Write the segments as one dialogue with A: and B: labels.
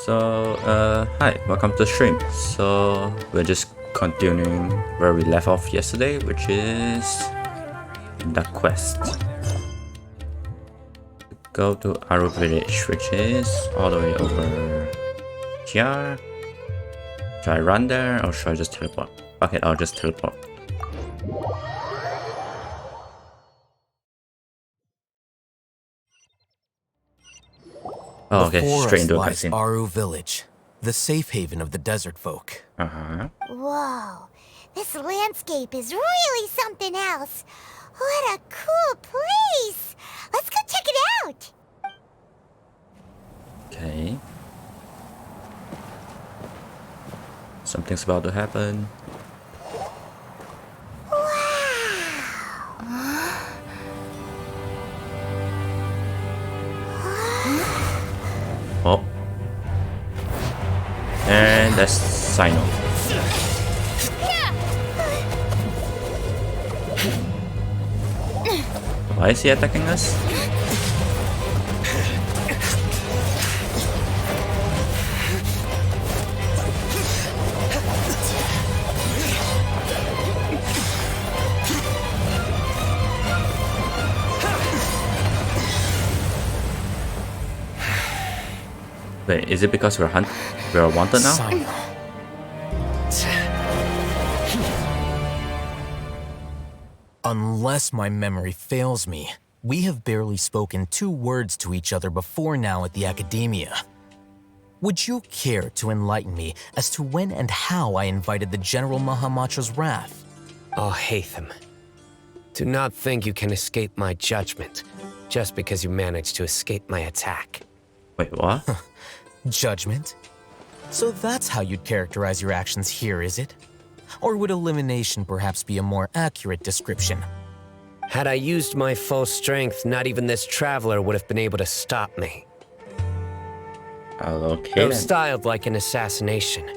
A: Hi, welcome to the stream. So, we're just continuing where we left off yesterday, which is the quest. Go to Aru village, which is all the way over here. Should I run there or should I just teleport? Okay, I'll just teleport. Oh, okay,
B: Before
A: straight
B: us
A: into a
B: lies
A: cutscene.
B: Aru village, the safe haven of the desert folk.
C: Whoa, this landscape is really something else. What a cool place! Let's go check it out!
A: Okay. Something's about to happen. Oh. And that's Sino. Why is he attacking us? Wait, is it because we're wanted now?
B: Unless my memory fails me, we have barely spoken 2 words to each other before now at the Academia. Would you care to enlighten me as to when and how I invited the General Mahamatra's wrath?
D: Oh, Hatham, do not think you can escape my judgment just because you managed to escape my attack.
A: Wait, what?
B: Judgment? So that's how you'd characterize your actions here, is it? Or would elimination perhaps be a more accurate description?
D: Had I used my full strength, not even this traveler would have been able to stop me.
A: Okay
D: Though
A: then.
D: styled like an assassination,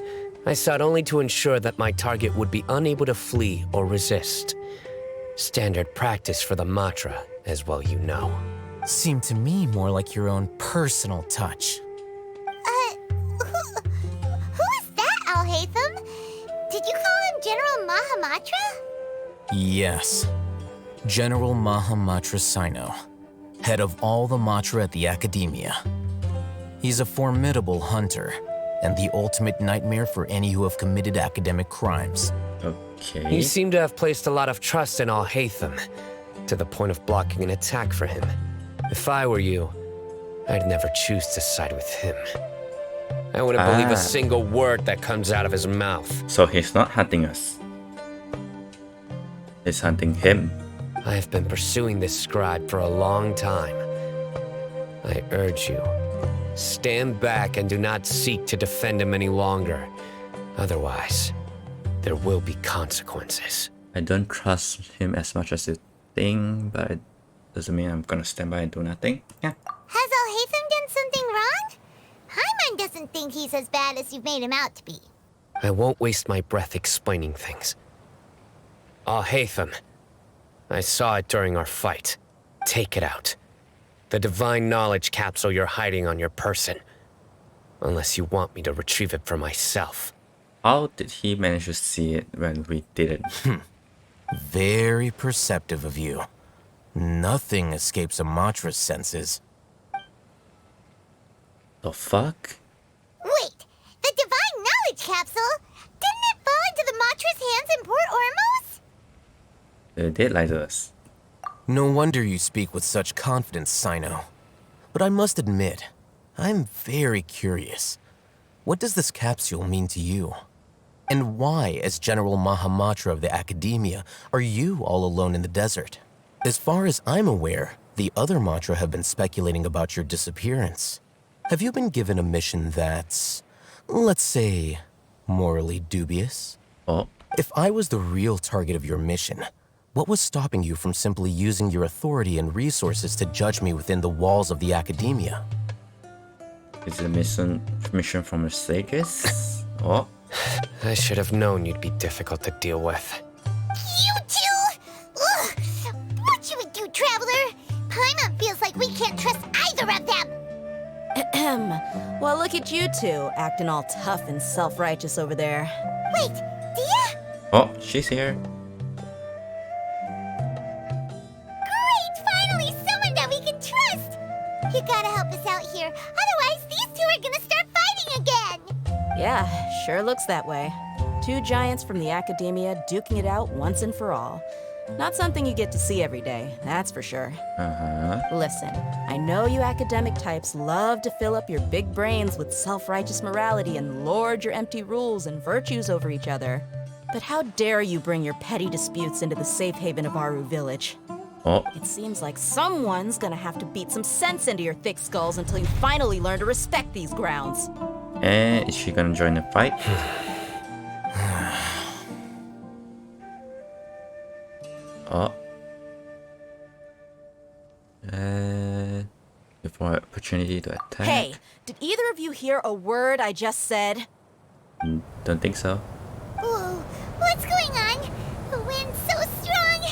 D: I sought only to ensure that my target would be unable to flee or resist. Standard practice for the Matra, as well you know.
B: Seemed to me more like your own personal touch.
C: Who is that, Al-Haytham? Did you call him General Mahamatra?
B: Yes. General Mahamatra Sino, head of all the Matra at the Academia. He's a formidable hunter, and the ultimate nightmare for any who have committed academic crimes.
A: Okay.
D: You seem to have placed a lot of trust in Al-Haytham, to the point of blocking an attack for him. If I were you, I'd never choose to side with him. I wouldn't believe a single word that comes out of his mouth.
A: So he's not hunting us. He's hunting him.
D: I have been pursuing this scribe for a long time. I urge you, stand back and do not seek to defend him any longer. Otherwise, there will be consequences.
A: I don't trust him as much as you think, but it doesn't mean I'm gonna stand by and do nothing. Yeah.
C: Has Al-Haytham done something wrong? Hyman doesn't think he's as bad as you've made him out to be.
D: I won't waste my breath explaining things. Al-Haytham, I saw it during our fight. Take it out. The divine knowledge capsule you're hiding on your person. Unless you want me to retrieve it for myself.
A: How did he manage to see it when we didn't?
B: Very perceptive of you. Nothing escapes a Matra's senses.
A: The fuck?
C: Wait, the divine knowledge capsule? Didn't it fall into the Matra's hands in Port Ormos?
A: They did lie to us.
B: No wonder you speak with such confidence, Sino. But I must admit, I'm very curious. What does this capsule mean to you? And why, as General Mahamatra of the Academia, are you all alone in the desert? As far as I'm aware, the other Matra have been speculating about your disappearance. Have you been given a mission that's, let's say, morally dubious?
A: Oh,
B: If I was the real target of your mission, what was stopping you from simply using your authority and resources to judge me within the walls of the Academia?
A: is it a mission from the sages? Oh,
D: I should have known you'd be difficult to deal with.
C: You two? Ugh! What should we do, Traveler? Paimon feels like we can't trust either of them.
E: Ahem. Well, look at you two, acting all tough and self-righteous over there.
C: Wait, Dia?
A: Oh, she's here.
C: Great! Finally, someone that we can trust! You gotta help us out here. Otherwise, these two are gonna start fighting again!
E: Yeah, sure looks that way. Two giants from the academia duking it out once and for all. Not something you get to see every day, that's for sure. Listen, I know you academic types love to fill up your big brains with self-righteous morality and lord your empty rules and virtues over each other. But how dare you bring your petty disputes into the safe haven of Aru Village?
A: Oh,
E: It seems like someone's gonna have to beat some sense into your thick skulls until you finally learn to respect these grounds.
A: and is she gonna join the fight? Oh. Before opportunity to attack.
E: Hey, did either of you hear a word I just said?
A: Don't think so.
C: Whoa, what's going on? The wind's so strong!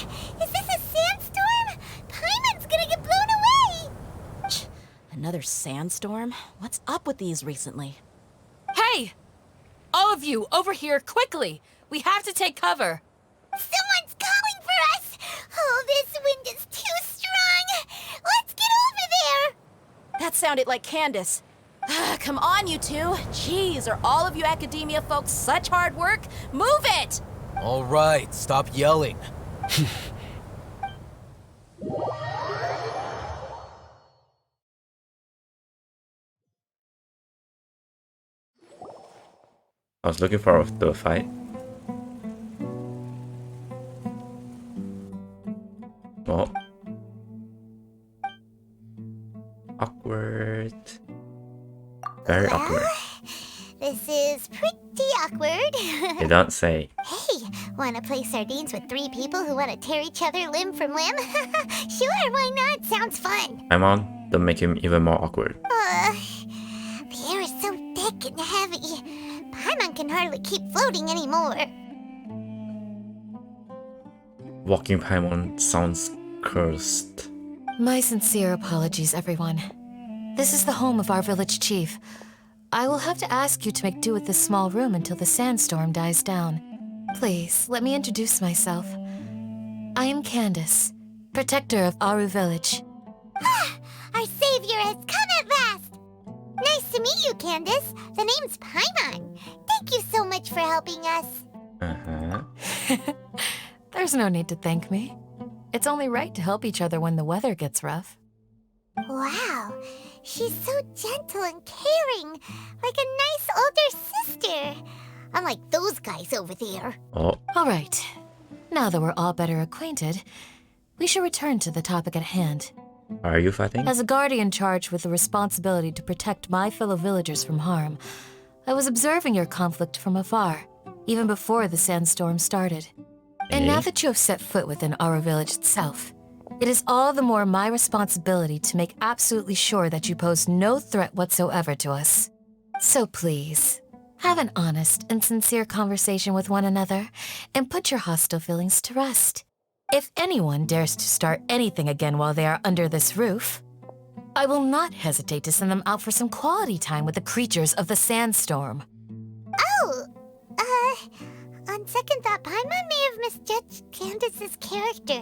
C: Is this a sandstorm? Paimon's gonna get blown away!
E: Another sandstorm? What's up with these recently?
F: Hey! All of you, over here, quickly! We have to take cover!
C: Someone's calling for us! Oh, this wind is too strong! Let's get over there!
E: That sounded like Candace. Come on, you two. Jeez, are all of you academia folks such hard work? Move it!
B: All right, stop yelling.
A: I was looking forward to a fight. Oh. Awkward. Very awkward.
C: This is pretty awkward.
A: They don't say.
C: Hey, wanna play sardines with three people who wanna tear each other limb from limb? Sure, why not? Sounds fun.
A: I'm on. Don't make him even more awkward.
C: The air is so thick and heavy. Paimon can hardly keep floating anymore.
A: Walking Paimon sounds cursed.
G: My sincere apologies, everyone. This is the home of our village chief. I will have to ask you to make do with this small room until the sandstorm dies down. Please, let me introduce myself. I am Candace, protector of Aru Village.
C: Our savior has come at last! Nice to meet you, Candace. The name's Paimon. Thank you so much for helping us.
G: There's no need to thank me. It's only right to help each other when the weather gets rough.
C: Wow, she's so gentle and caring, like a nice older sister. Unlike those guys over there.
A: Oh,
G: All right, now that we're all better acquainted, we should return to the topic at hand.
A: are you fighting?
G: As a guardian charged with the responsibility to protect my fellow villagers from harm, I was observing your conflict from afar, even before the sandstorm started. And now that you have set foot within our village itself, it is all the more my responsibility to make absolutely sure that you pose no threat whatsoever to us. So please, have an honest and sincere conversation with one another and put your hostile feelings to rest. If anyone dares to start anything again while they are under this roof, I will not hesitate to send them out for some quality time with the creatures of the sandstorm.
C: Oh, on second thought, Paimon may have misjudged Candace's character.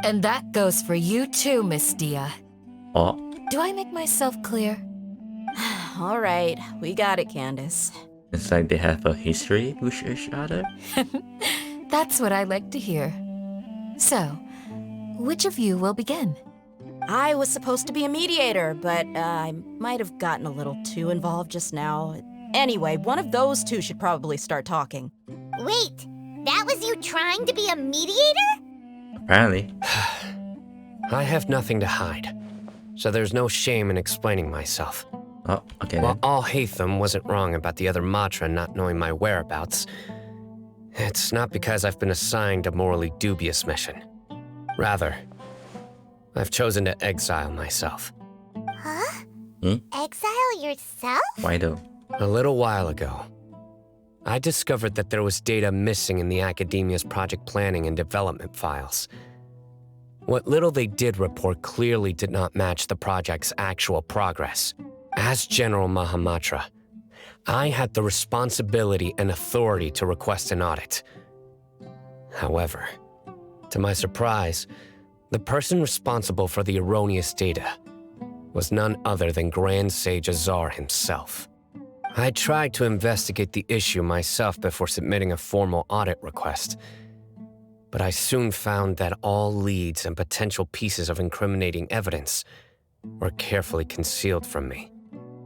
G: And that goes for you too, Miss Dia.
A: Oh,
G: Do I make myself clear?
E: All right, we got it, Candace.
A: it's like they have a history with each other.
G: That's what I like to hear. So, which of you will begin?
E: I was supposed to be a mediator, but I might have gotten a little too involved just now. Anyway, one of those two should probably start talking.
C: Wait, that was you trying to be a mediator?
A: Apparently.
D: I have nothing to hide, so there's no shame in explaining myself.
A: Oh, okay
D: While
A: then.
D: all Hatham wasn't wrong about the other Matra not knowing my whereabouts, it's not because I've been assigned a morally dubious mission. Rather, I've chosen to exile myself.
C: Huh?
A: Hmm?
C: Exile yourself?
A: Why though?
D: A little while ago, I discovered that there was data missing in the Academia's project planning and development files. What little they did report clearly did not match the project's actual progress. As General Mahamatra, I had the responsibility and authority to request an audit. However, to my surprise, the person responsible for the erroneous data was none other than Grand Sage Azar himself. I tried to investigate the issue myself before submitting a formal audit request, but I soon found that all leads and potential pieces of incriminating evidence were carefully concealed from me.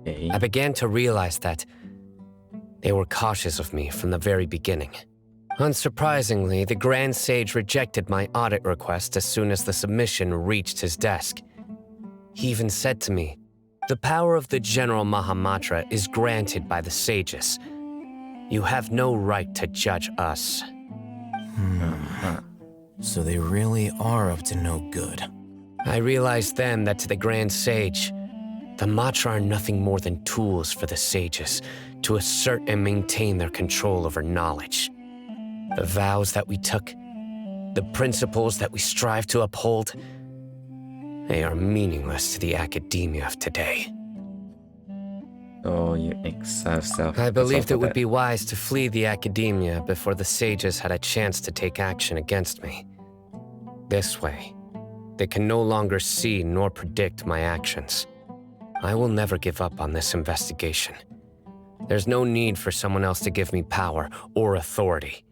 A: Okay.
D: I began to realize that they were cautious of me from the very beginning. Unsurprisingly, the Grand Sage rejected my audit request as soon as the submission reached his desk. He even said to me, "The power of the General Mahamatra is granted by the sages. You have no right to judge us."
B: So they really are up to no good.
D: I realized then that to the Grand Sage, the Matra are nothing more than tools for the sages to assert and maintain their control over knowledge. The vows that we took, the principles that we strive to uphold, they are meaningless to the academia of today.
A: Oh, you yourself.
D: I believed it would be wise to flee the academia before the sages had a chance to take action against me. This way, they can no longer see nor predict my actions. I will never give up on this investigation. There's no need for someone else to give me power or authority.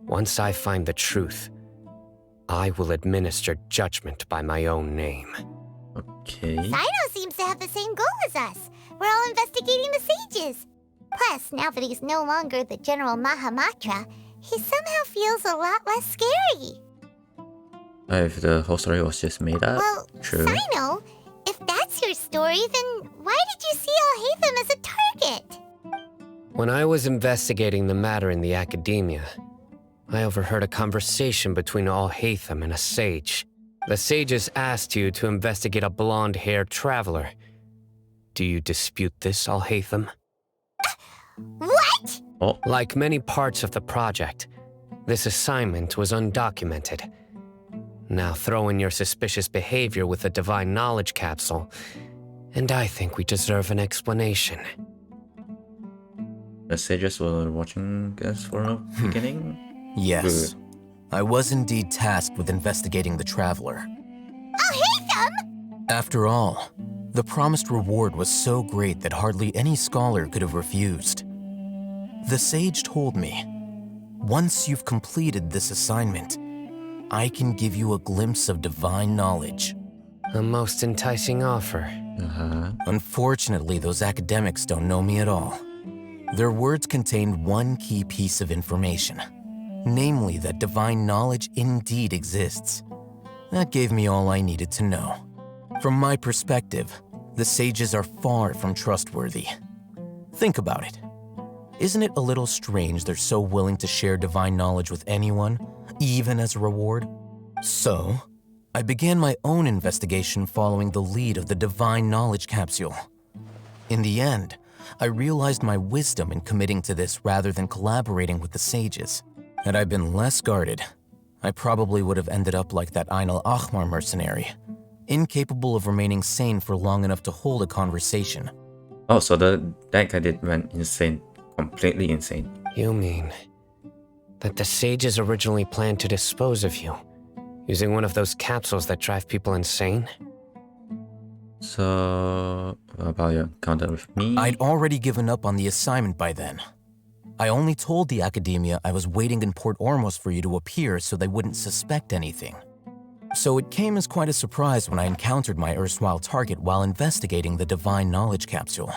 D: Once I find the truth, I will administer judgment by my own name.
A: Okay.
C: Sino seems to have the same goal as us. We're all investigating the sages. Plus, now that he's no longer the General Mahamatra, he somehow feels a lot less scary.
A: If the whole story was just made up,
C: Well,
A: true.
C: Sino, if that's your story, then why did you see Al-Haytham as a target?
D: When I was investigating the matter in the academia, I overheard a conversation between Al-Haytham and a sage. The sages asked you to investigate a blonde-haired traveler. Do you dispute this, Al-Haytham?
C: What?
A: Oh,
D: Like many parts of the project, this assignment was undocumented. Now throw in your suspicious behavior with the Divine Knowledge Capsule, and I think we deserve an explanation.
A: the sages were watching us for a beginning.
B: Yes, I was indeed tasked with investigating the traveler.
C: Al-Haytham?
B: After all, the promised reward was so great that hardly any scholar could have refused. The sage told me, once you've completed this assignment, I can give you a glimpse of divine knowledge.
D: A most enticing offer.
B: Unfortunately, those academics don't know me at all. Their words contained one key piece of information, namely that divine knowledge indeed exists. That gave me all I needed to know. From my perspective, the sages are far from trustworthy. Think about it. Isn't it a little strange they're so willing to share divine knowledge with anyone, even as a reward? So, I began my own investigation following the lead of the Divine Knowledge Capsule. In the end, I realized my wisdom in committing to this rather than collaborating with the sages. Had I been less guarded, I probably would have ended up like that Ain al-Ahmar mercenary, incapable of remaining sane for long enough to hold a conversation.
A: Oh, so that guy did went insane, completely insane.
D: You mean that the sages originally planned to dispose of you, using one of those capsules that drive people insane?
A: So, what about your encounter with me?
B: I'd already given up on the assignment by then. I only told the academia I was waiting in Port Ormos for you to appear so they wouldn't suspect anything. So it came as quite a surprise when I encountered my erstwhile target while investigating the Divine Knowledge Capsule.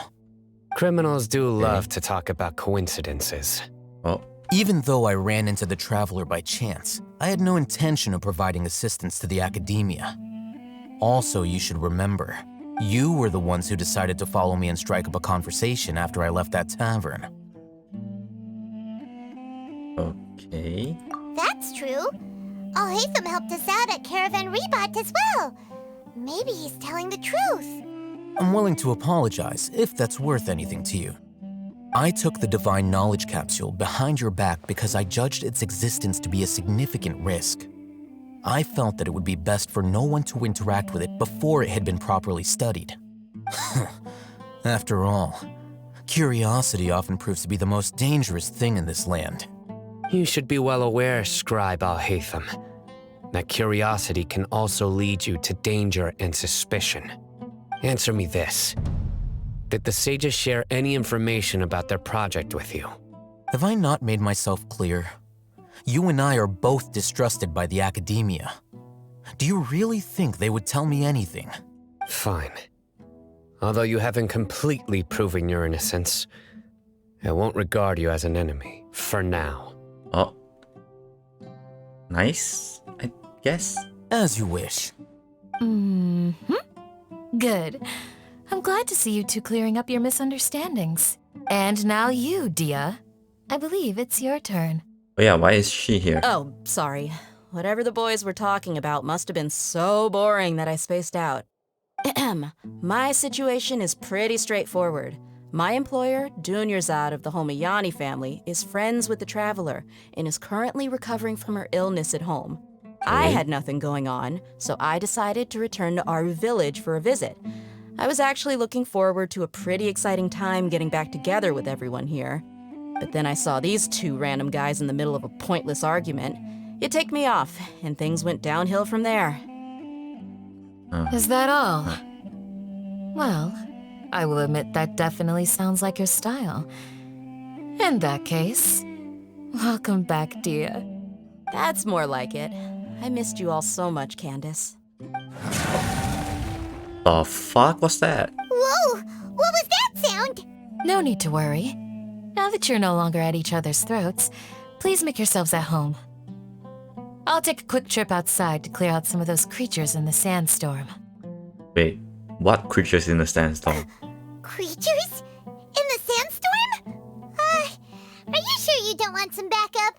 D: Criminals do love to talk about coincidences.
A: Oh,
B: Even though I ran into the traveler by chance, I had no intention of providing assistance to the academia. Also, you should remember, you were the ones who decided to follow me and strike up a conversation after I left that tavern.
A: okay.
C: That's true. Al-Haytham helped us out at Caravan Rebat as well. Maybe he's telling the truth.
B: I'm willing to apologize if that's worth anything to you. I took the Divine Knowledge Capsule behind your back because I judged its existence to be a significant risk. I felt that it would be best for no one to interact with it before it had been properly studied. After all, curiosity often proves to be the most dangerous thing in this land.
D: You should be well aware, Scribe Al-Haytham, that curiosity can also lead you to danger and suspicion. Answer me this. Did the sages share any information about their project with you?
B: Have I not made myself clear? You and I are both distrusted by the academia. Do you really think they would tell me anything?
D: Fine. Although you haven't completely proven your innocence, I won't regard you as an enemy, for now.
A: Oh. Nice, I guess.
B: As you wish.
G: Good. I'm glad to see you two clearing up your misunderstandings. And now you, Dia. I believe it's your turn.
A: Oh yeah, why is she here?
E: Oh, sorry. Whatever the boys were talking about must have been so boring that I spaced out. My situation is pretty straightforward. My employer, Dunyarzad of the Homayani family, is friends with the Traveler and is currently recovering from her illness at home. I had nothing going on, so I decided to return to Aru village for a visit. I was actually looking forward to a pretty exciting time getting back together with everyone here. But then I saw these two random guys in the middle of a pointless argument. It ticked me off, and things went downhill from there.
G: Is that all? Well, I will admit that definitely sounds like your style. In that case, welcome back, Dia.
E: That's more like it. I missed you all so much, Candace.
A: The fuck was that?
C: Whoa! What was that sound?
G: No need to worry. Now that you're no longer at each other's throats, please make yourselves at home. I'll take a quick trip outside to clear out some of those creatures in the sandstorm.
A: Wait, what creatures in the sandstorm?
C: Creatures? In the sandstorm? Are you sure you don't want some backup?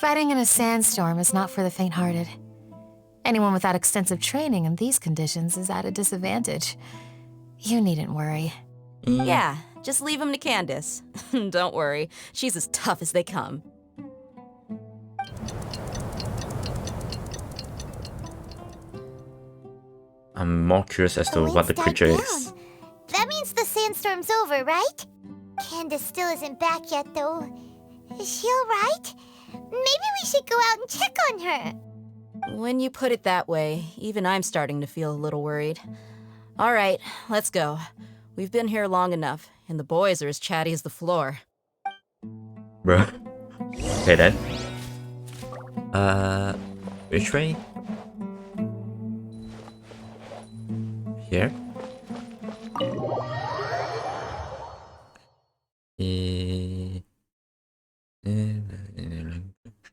G: Fighting in a sandstorm is not for the faint-hearted. Anyone without extensive training in these conditions is at a disadvantage. You needn't worry.
E: Yeah, just leave them to Candace. Don't worry, she's as tough as they come.
A: I'm more curious as to
C: The
A: what the
C: wind's
A: creature
C: died
A: is.
C: down. That means the sandstorm's over, right? Candace still isn't back yet, though. Is she alright? Maybe we should go out and check on her.
E: When you put it that way, even I'm starting to feel a little worried. All right, let's go. We've been here long enough, and the boys are as chatty as the floor.
A: Bruh. Okay then. Which way? Here?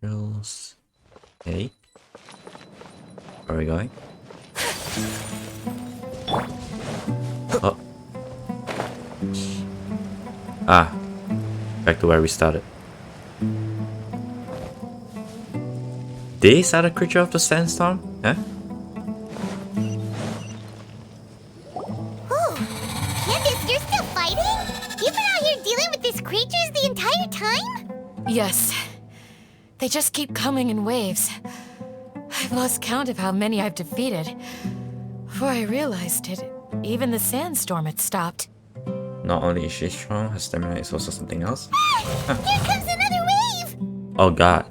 A: Drills. Okay. Where are we going? Oh. Ah. Back to where we started. These are the creature of the sandstorm? Huh?
C: Oh, Candace, you're still fighting? You've been out here dealing with these creatures the entire time?
G: Yes. They just keep coming in waves. I've lost count of how many I've defeated. Before I realized it, even the sandstorm had stopped.
A: Not only is she strong, her stamina is also something else.
C: Here comes another wave!
A: Oh god.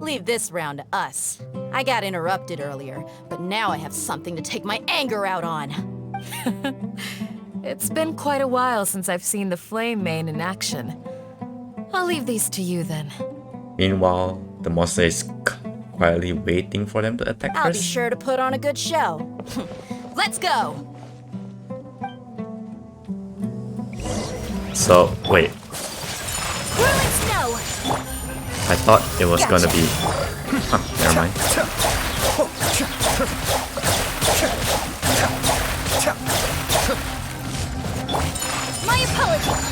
E: Leave this round to us. I got interrupted earlier, but now I have something to take my anger out on.
G: It's been quite a while since I've seen the Flame Mane in action. I'll leave these to you then.
A: Meanwhile, the monster is quietly waiting for them to attack
E: I'll be
A: first.
E: sure to put on a good show. Let's go!
A: So, wait.
E: Whirling snow!
A: I thought it was gonna be... Huh, never mind.
C: My apologies!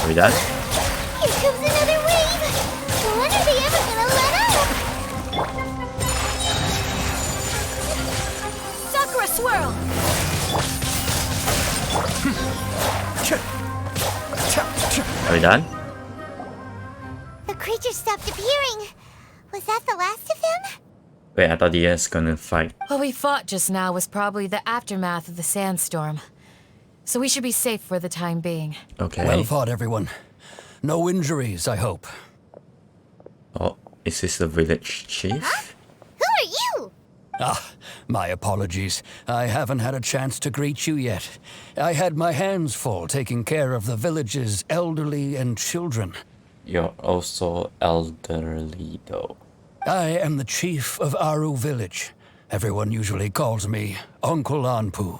A: Are we done?
C: Here comes another wave! When are they ever gonna let up? Sakura swirl!
A: Are we done?
C: The creatures stopped appearing. Was that the last of them?
A: Wait, I thought the Dia's gonna fight.
G: What we fought just now was probably the aftermath of the sandstorm. So we should be safe for the time being.
A: Okay.
H: Well fought, everyone. No injuries, I hope.
A: Oh, is this the village chief?
C: Who are you?
H: Ah, my apologies. I haven't had a chance to greet you yet. I had my hands full taking care of the village's elderly and children.
A: You're also elderly though.
H: I am the chief of Aru village. Everyone usually calls me Uncle Anpu.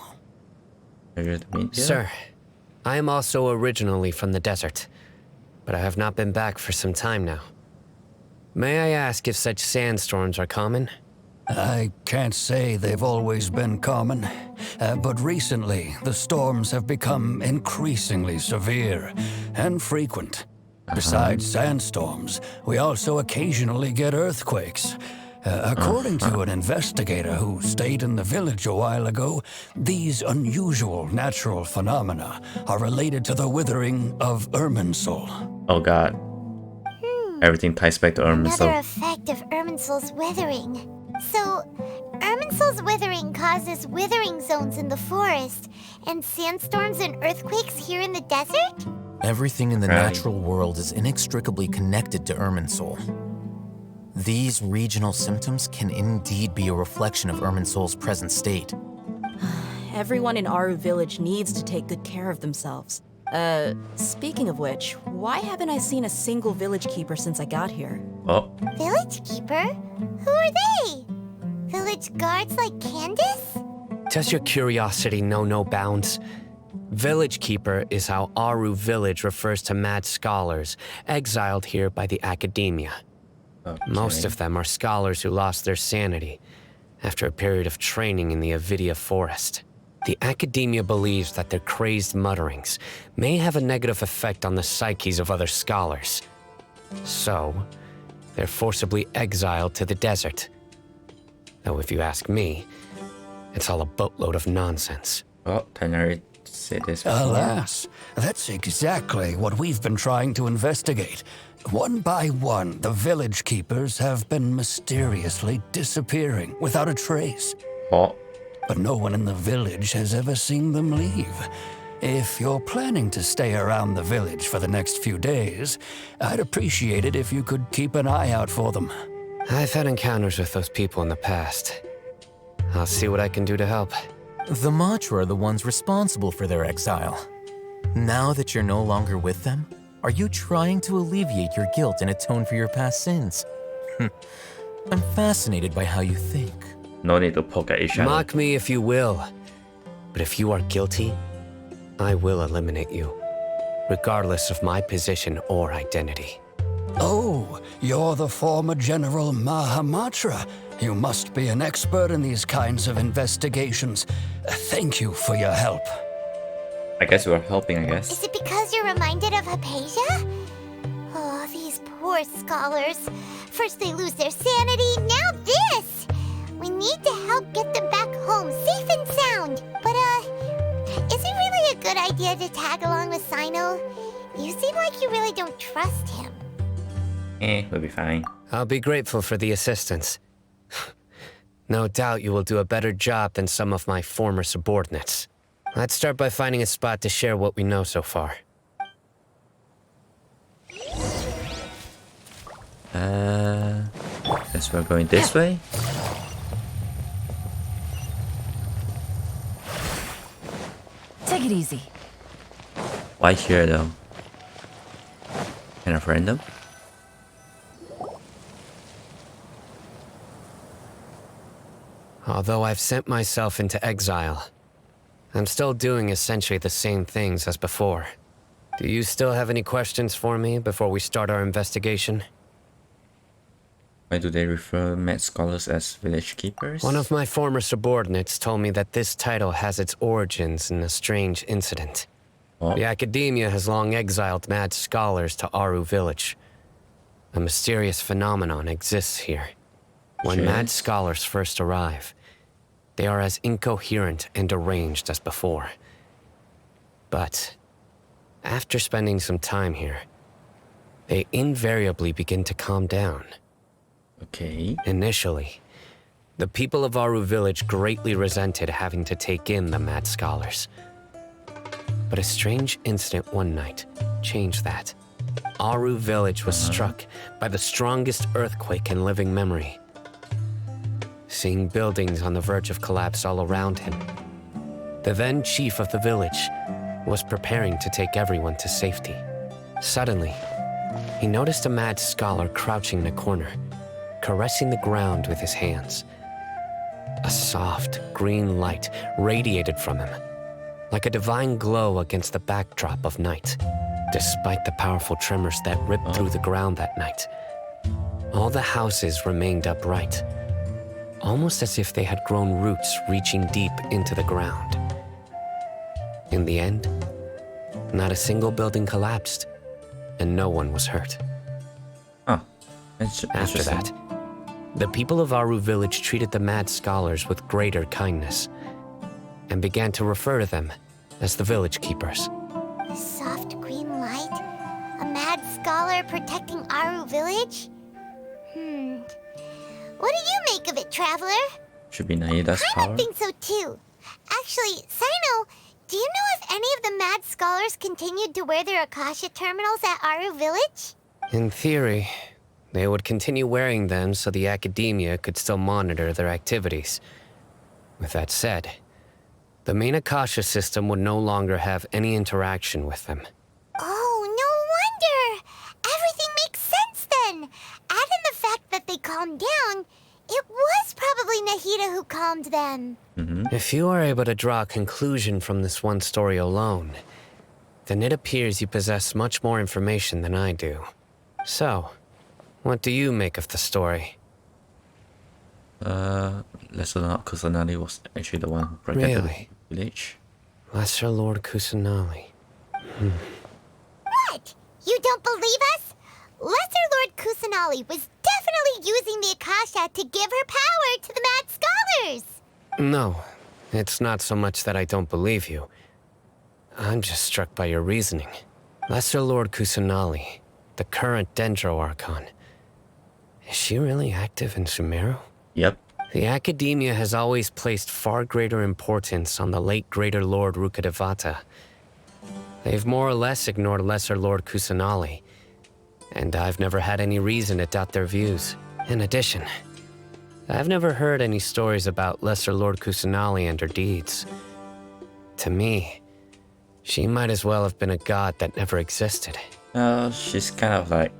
A: Pleasure to meet you.
D: Sir, I am also originally from the desert, but I have not been back for some time now. May I ask if such sandstorms are common?
H: I can't say they've always been common, but recently the storms have become increasingly severe and frequent. Besides sandstorms, we also occasionally get earthquakes. According to an investigator who stayed in the village a while ago, these unusual natural phenomena are related to the withering of Irminsul.
A: Oh god. Everything ties back to
C: Another
A: Irminsul.
C: effect of Irminsul's withering. So, Irminsul's withering causes withering zones in the forest, and sandstorms and earthquakes here in the desert?
B: Everything in the
A: Right.
B: natural world is inextricably connected to Irminsul. These regional symptoms can indeed be a reflection of Irminsul's present state.
E: Everyone in Aru village needs to take good care of themselves. Speaking of which, why haven't I seen a single village keeper since I got here?
A: Oh,
C: Village keeper? Who are they? Village guards like Candace?
D: Does your curiosity know no bounds? Village Keeper is how Aru village refers to mad scholars exiled here by the academia.
A: okay.
D: Most of them are scholars who lost their sanity after a period of training in the Avidia forest. The academia believes that their crazed mutterings may have a negative effect on the psyches of other scholars. So, they're forcibly exiled to the desert. Though if you ask me, it's all a boatload of nonsense.
A: Oh, Tanari said this before.
H: Alas, that's exactly what we've been trying to investigate. One by one, the village keepers have been mysteriously disappearing without a trace.
A: Oh,
H: But no one in the village has ever seen them leave. If you're planning to stay around the village for the next few days, I'd appreciate it if you could keep an eye out for them.
D: I've had encounters with those people in the past. I'll see what I can do to help.
B: The Matra are the ones responsible for their exile. Now that you're no longer with them, are you trying to alleviate your guilt and atone for your past sins? I'm fascinated by how you think.
A: no need to poke at each other.
D: Mock me if you will, but if you are guilty, I will eliminate you, regardless of my position or identity.
H: Oh, you're the former General Mahamatra. You must be an expert in these kinds of investigations. Thank you for your help.
A: I guess we are helping, I guess.
C: Is it because you're reminded of Hypatia? Oh, these poor scholars. First they lose their sanity, now this! We need to help get them back home, safe and sound. But, is it really a good idea to tag along with Sino? You seem like you really don't trust him.
A: We'll be fine.
D: I'll be grateful for the assistance. No doubt you will do a better job than some of my former subordinates. Let's start by finding a spot to share what we know so far.
A: Guess we're going this way.
G: Take it easy.
A: Why here though? Kind of random.
D: Although I've sent myself into exile, I'm still doing essentially the same things as before. Do you still have any questions for me before we start our investigation?
A: Why do they refer mad scholars as village keepers?
D: One of my former subordinates told me that this title has its origins in a strange incident.
A: Oh.
D: The academia has long exiled mad scholars to Aru village. A mysterious phenomenon exists here. When mad
A: Jeez.
D: scholars first arrive, they are as incoherent and deranged as before. But after spending some time here, they invariably begin to calm down.
A: Okay.
D: Initially, the people of Aru village greatly resented having to take in the mad scholars. But a strange incident one night changed that. Aru village was struck by the strongest earthquake in living memory. Seeing buildings on the verge of collapse all around him, the then chief of the village was preparing to take everyone to safety. Suddenly, he noticed a mad scholar crouching in a corner, caressing the ground with his hands. A soft, green light radiated from him, like a divine glow against the backdrop of night. Despite the powerful tremors that ripped through the ground that night, all the houses remained upright, almost as if they had grown roots reaching deep into the ground. In the end, not a single building collapsed, and no one was hurt.
A: Oh,
D: After that, the people of Aru village treated the mad scholars with greater kindness, and began to refer to them as the village keepers.
C: A soft green light? A mad scholar protecting Aru village? What do you make of it, Traveler?
A: Should be Naida's
C: I
A: power.
C: think so too. Actually, Sino, do you know if any of the mad scholars continued to wear their Akasha terminals at Aru village?
D: In theory, they would continue wearing them so the academia could still monitor their activities. With that said, the main Akasha system would no longer have any interaction with them.
C: Oh, no wonder! Everything makes sense then! Add in the fact that they calmed down, it was probably Nahida who calmed them.
D: If you are able to draw a conclusion from this one story alone, then it appears you possess much more information than I do. So, what do you make of the story?
A: Lesser Lord Kusanagi was actually the one who protected
D: Really?
A: the village.
D: Lesser Lord Kusanagi.
C: What? You don't believe us? Lesser Lord Kusanali was definitely using the Akasha to give her power to the mad scholars!
D: No, it's not so much that I don't believe you. I'm just struck by your reasoning. Lesser Lord Kusanali, the current Dendro Archon. Is she really active in Sumeru?
A: Yep.
D: The Academia has always placed far greater importance on the late Greater Lord Rukkhadevata. They've more or less ignored Lesser Lord Kusanali, and I've never had any reason to doubt their views. In addition, I've never heard any stories about Lesser Lord Kusanali and her deeds. To me, she might as well have been a god that never existed.
A: She's kind of like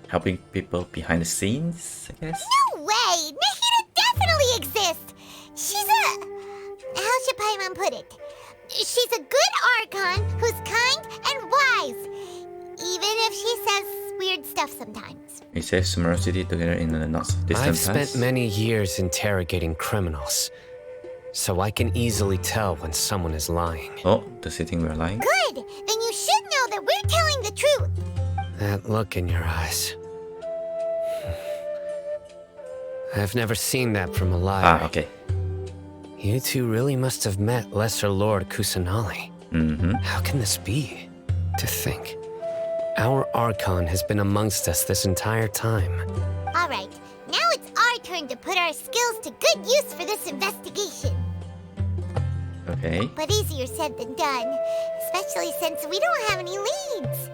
A: helping people behind the scenes, I guess.
C: No way! Nahida definitely exists! She's a... how should Paimon put it? She's a good Archon who's kind and wise, even if she says weird stuff sometimes.
A: We saved Sumeru City together in the not so distant
D: I've
A: past.
D: spent many years interrogating criminals, so I can easily tell when someone is lying.
A: Oh, does he think we're lying?
C: Good! Then you should know that we're telling the truth!
D: That look in your eyes. I've never seen that from a liar.
A: Ah, okay.
D: You two really must have met Lesser Lord Kusanali. How can this be? To think, our Archon has been amongst us this entire time.
C: Alright, now it's our turn to put our skills to good use for this investigation.
A: Okay.
C: But easier said than done, especially since we don't have any leads.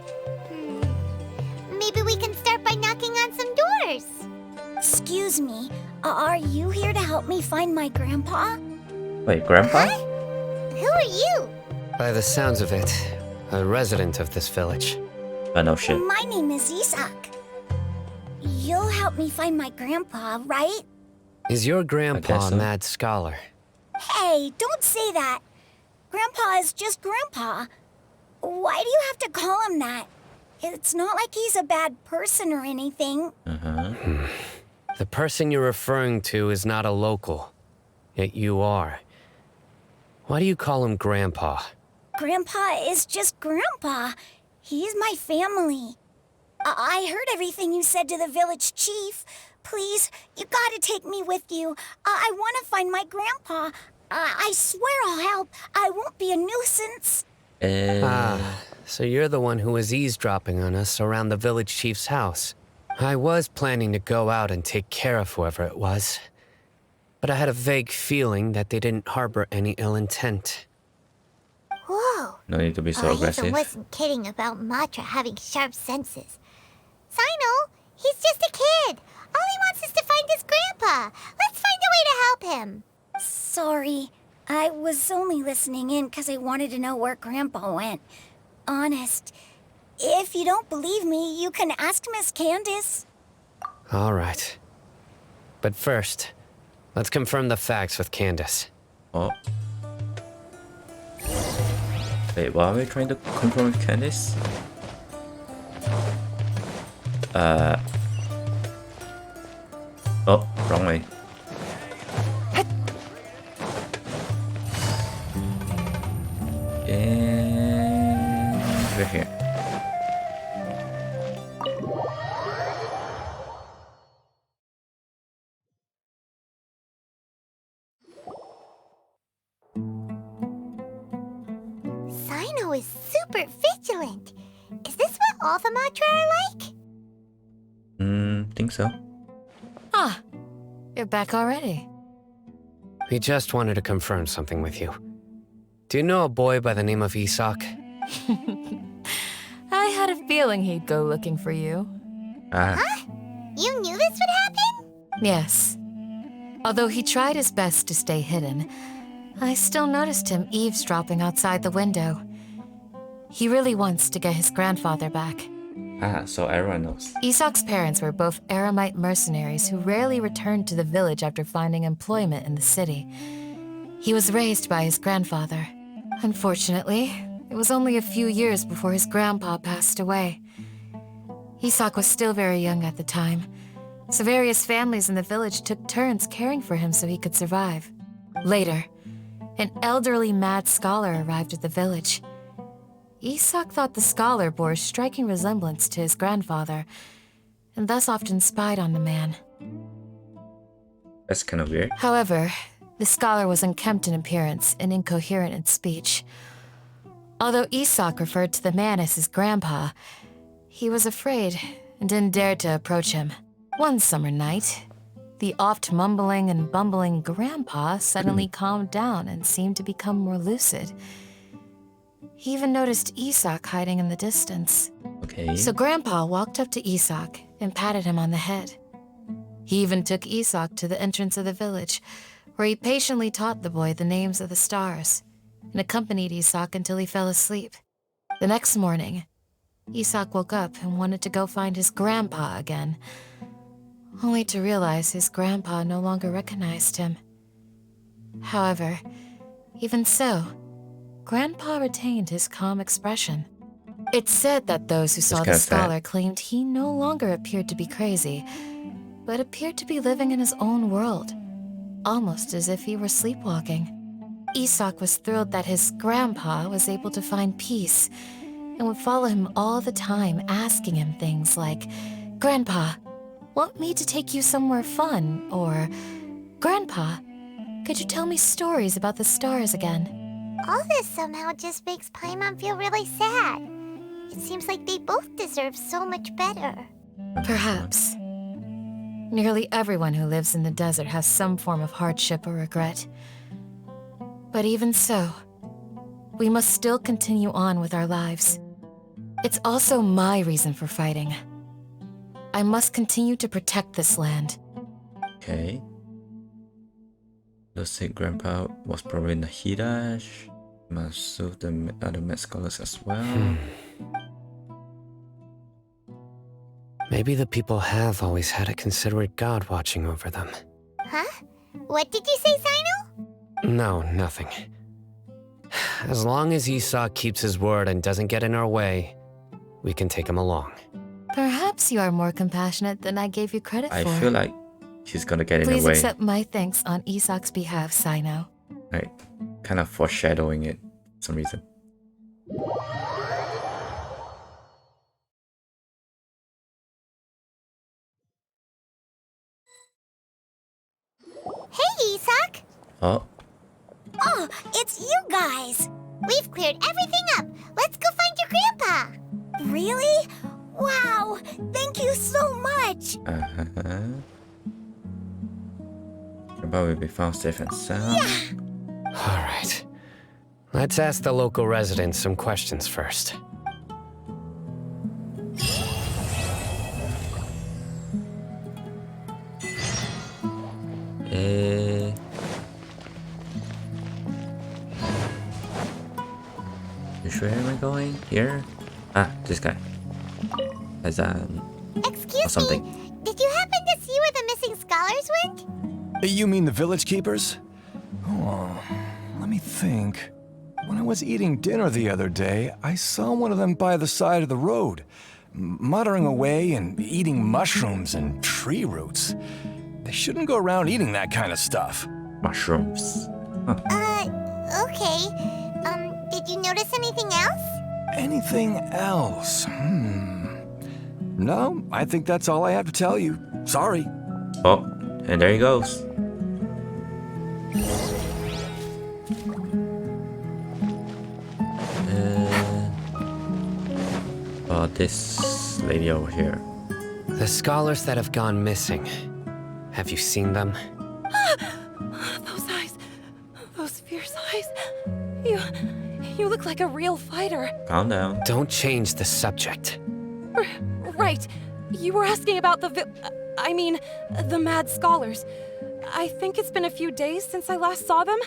C: Maybe we can start by knocking on some doors.
I: Excuse me, are you here to help me find my grandpa?
A: Wait, Grandpa?
C: Who are you?
D: By the sounds of it, a resident of this village.
A: No shit.
I: My name is Isak. You'll help me find my grandpa, right?
D: Is your grandpa
A: guess
D: a
A: so.
D: mad scholar?
I: Hey, don't say that. Grandpa is just Grandpa. Why do you have to call him that? It's not like he's a bad person or anything.
D: The person you're referring to is not a local, yet you are. Why do you call him Grandpa?
I: Grandpa is just Grandpa. He's my family. I heard everything you said to the village chief. Please, you gotta take me with you. I want to find my grandpa. I swear I'll help. I won't be a nuisance.
D: So you're the one who was eavesdropping on us around the village chief's house. I was planning to go out and take care of whoever it was, but I had a vague feeling that they didn't harbor any ill intent.
C: Whoa.
A: No need to be so
C: Ethan
A: aggressive.
C: wasn't kidding about Matra having sharp senses. Sino, he's just a kid. All he wants is to find his grandpa. Let's find a way to help him.
I: Sorry. I was only listening in because I wanted to know where Grandpa went. Honest. If you don't believe me, you can ask Miss Candace.
D: All right. But first, let's confirm the facts with Candace.
A: Oh. Wait, why are we trying to confirm with Candice? Oh, wrong way. And we're here.
C: Sino is super vigilant. Is this what all the Matra are like?
A: Think so.
G: Ah, you're back already.
D: We just wanted to confirm something with you. Do you know a boy by the name of Isak?
G: I had a feeling he'd go looking for you.
C: You knew this would happen?
G: Yes. Although he tried his best to stay hidden, I still noticed him eavesdropping outside the window. He really wants to get his grandfather back.
A: So everyone knows.
G: Isak's parents were both Aramite mercenaries who rarely returned to the village after finding employment in the city. He was raised by his grandfather. Unfortunately, it was only a few years before his grandpa passed away. Isak was still very young at the time, so various families in the village took turns caring for him so he could survive. Later, an elderly mad scholar arrived at the village. Isak thought the scholar bore a striking resemblance to his grandfather, and thus often spied on the man.
A: That's kind of weird.
G: However, the scholar was unkempt in appearance and incoherent in speech. Although Isak referred to the man as his grandpa, he was afraid and didn't dare to approach him. One summer night, the oft mumbling and bumbling grandpa suddenly calmed down and seemed to become more lucid. He even noticed Isak hiding in the distance.
A: Okay.
G: So Grandpa walked up to Isak and patted him on the head. He even took Isak to the entrance of the village, where he patiently taught the boy the names of the stars and accompanied Isak until he fell asleep. The next morning, Isak woke up and wanted to go find his grandpa again, only to realize his grandpa no longer recognized him. However, even so, Grandpa retained his calm expression. It's said that those who saw the scholar claimed he no longer appeared to be crazy, but appeared to be living in his own world, almost as if he were sleepwalking. Isak was thrilled that his grandpa was able to find peace and would follow him all the time, asking him things like, "Grandpa, want me to take you somewhere fun?" Or, "Grandpa, could you tell me stories about the stars again?"
C: All this somehow just makes Paimon feel really sad. It seems like they both deserve so much better.
G: Perhaps. Nearly everyone who lives in the desert has some form of hardship or regret. But even so, we must still continue on with our lives. It's also my reason for fighting. I must continue to protect this land.
A: Okay. Looks like Grandpa was probably in the Hidash. Most of the other med scholars as well.
D: Maybe the people have always had a considerate god watching over them.
C: Huh? What did you say, Sino?
D: No, nothing. As long as Isak keeps his word and doesn't get in our way, we can take him along.
G: Perhaps you are more compassionate than I gave you credit for.
A: I feel like he's gonna get in the
G: Please
A: way.
G: accept my thanks on Isak's behalf, Sino.
A: Like, kind of foreshadowing it for some reason.
C: Hey, Isak!
A: Oh,
I: Oh, it's you guys.
C: We've cleared everything up. Let's go find your grandpa.
I: Really? Wow! Thank you so much!
A: Grandpa will be found safe and sound.
D: All right. Let's ask the local residents some questions first.
A: You sure am I going? Here? Ah, this guy. Has
C: Excuse
A: something.
C: me, did you happen to see where the missing scholars went?
J: You mean the village keepers? Oh, let me think. When I was eating dinner the other day, I saw one of them by the side of the road, muttering away and eating mushrooms and tree roots. They shouldn't go around eating that kind of stuff.
A: mushrooms.
C: Okay. Did you notice anything else?
J: Anything else? No, I think that's all I have to tell you. Sorry.
A: Oh, and there he goes. This lady over here.
D: The scholars that have gone missing. Have you seen them?
E: Those eyes. Those fierce eyes. You look like a real fighter.
A: Calm down.
D: Don't change the subject.
E: Right. You were asking about the mad scholars. I think it's been a few days since I last saw them.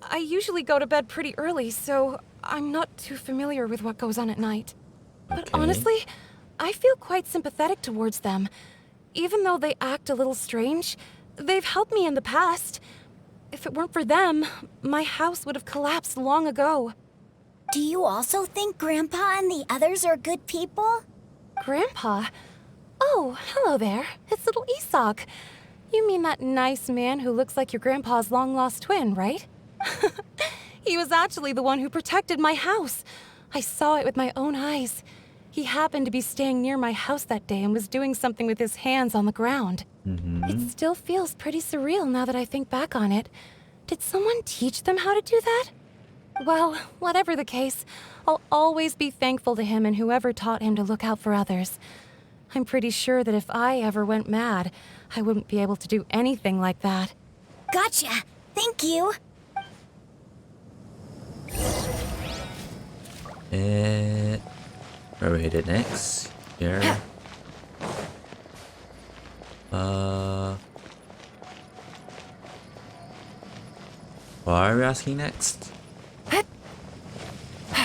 E: I usually go to bed pretty early, so I'm not too familiar with what goes on at night. But
A: Okay.
E: honestly, I feel quite sympathetic towards them. Even though they act a little strange, they've helped me in the past. If it weren't for them, my house would have collapsed long ago.
I: Do you also think Grandpa and the others are good people?
E: Grandpa? Oh, hello there. It's little Isak. You mean that nice man who looks like your grandpa's long-lost twin, right? He was actually the one who protected my house. I saw it with my own eyes. He happened to be staying near my house that day and was doing something with his hands on the ground. It still feels pretty surreal now that I think back on it. Did someone teach them how to do that? Well, whatever the case, I'll always be thankful to him and whoever taught him to look out for others. I'm pretty sure that if I ever went mad, I wouldn't be able to do anything like that.
I: Gotcha. Thank you.
A: Where we hit it next? Here. What are we asking next?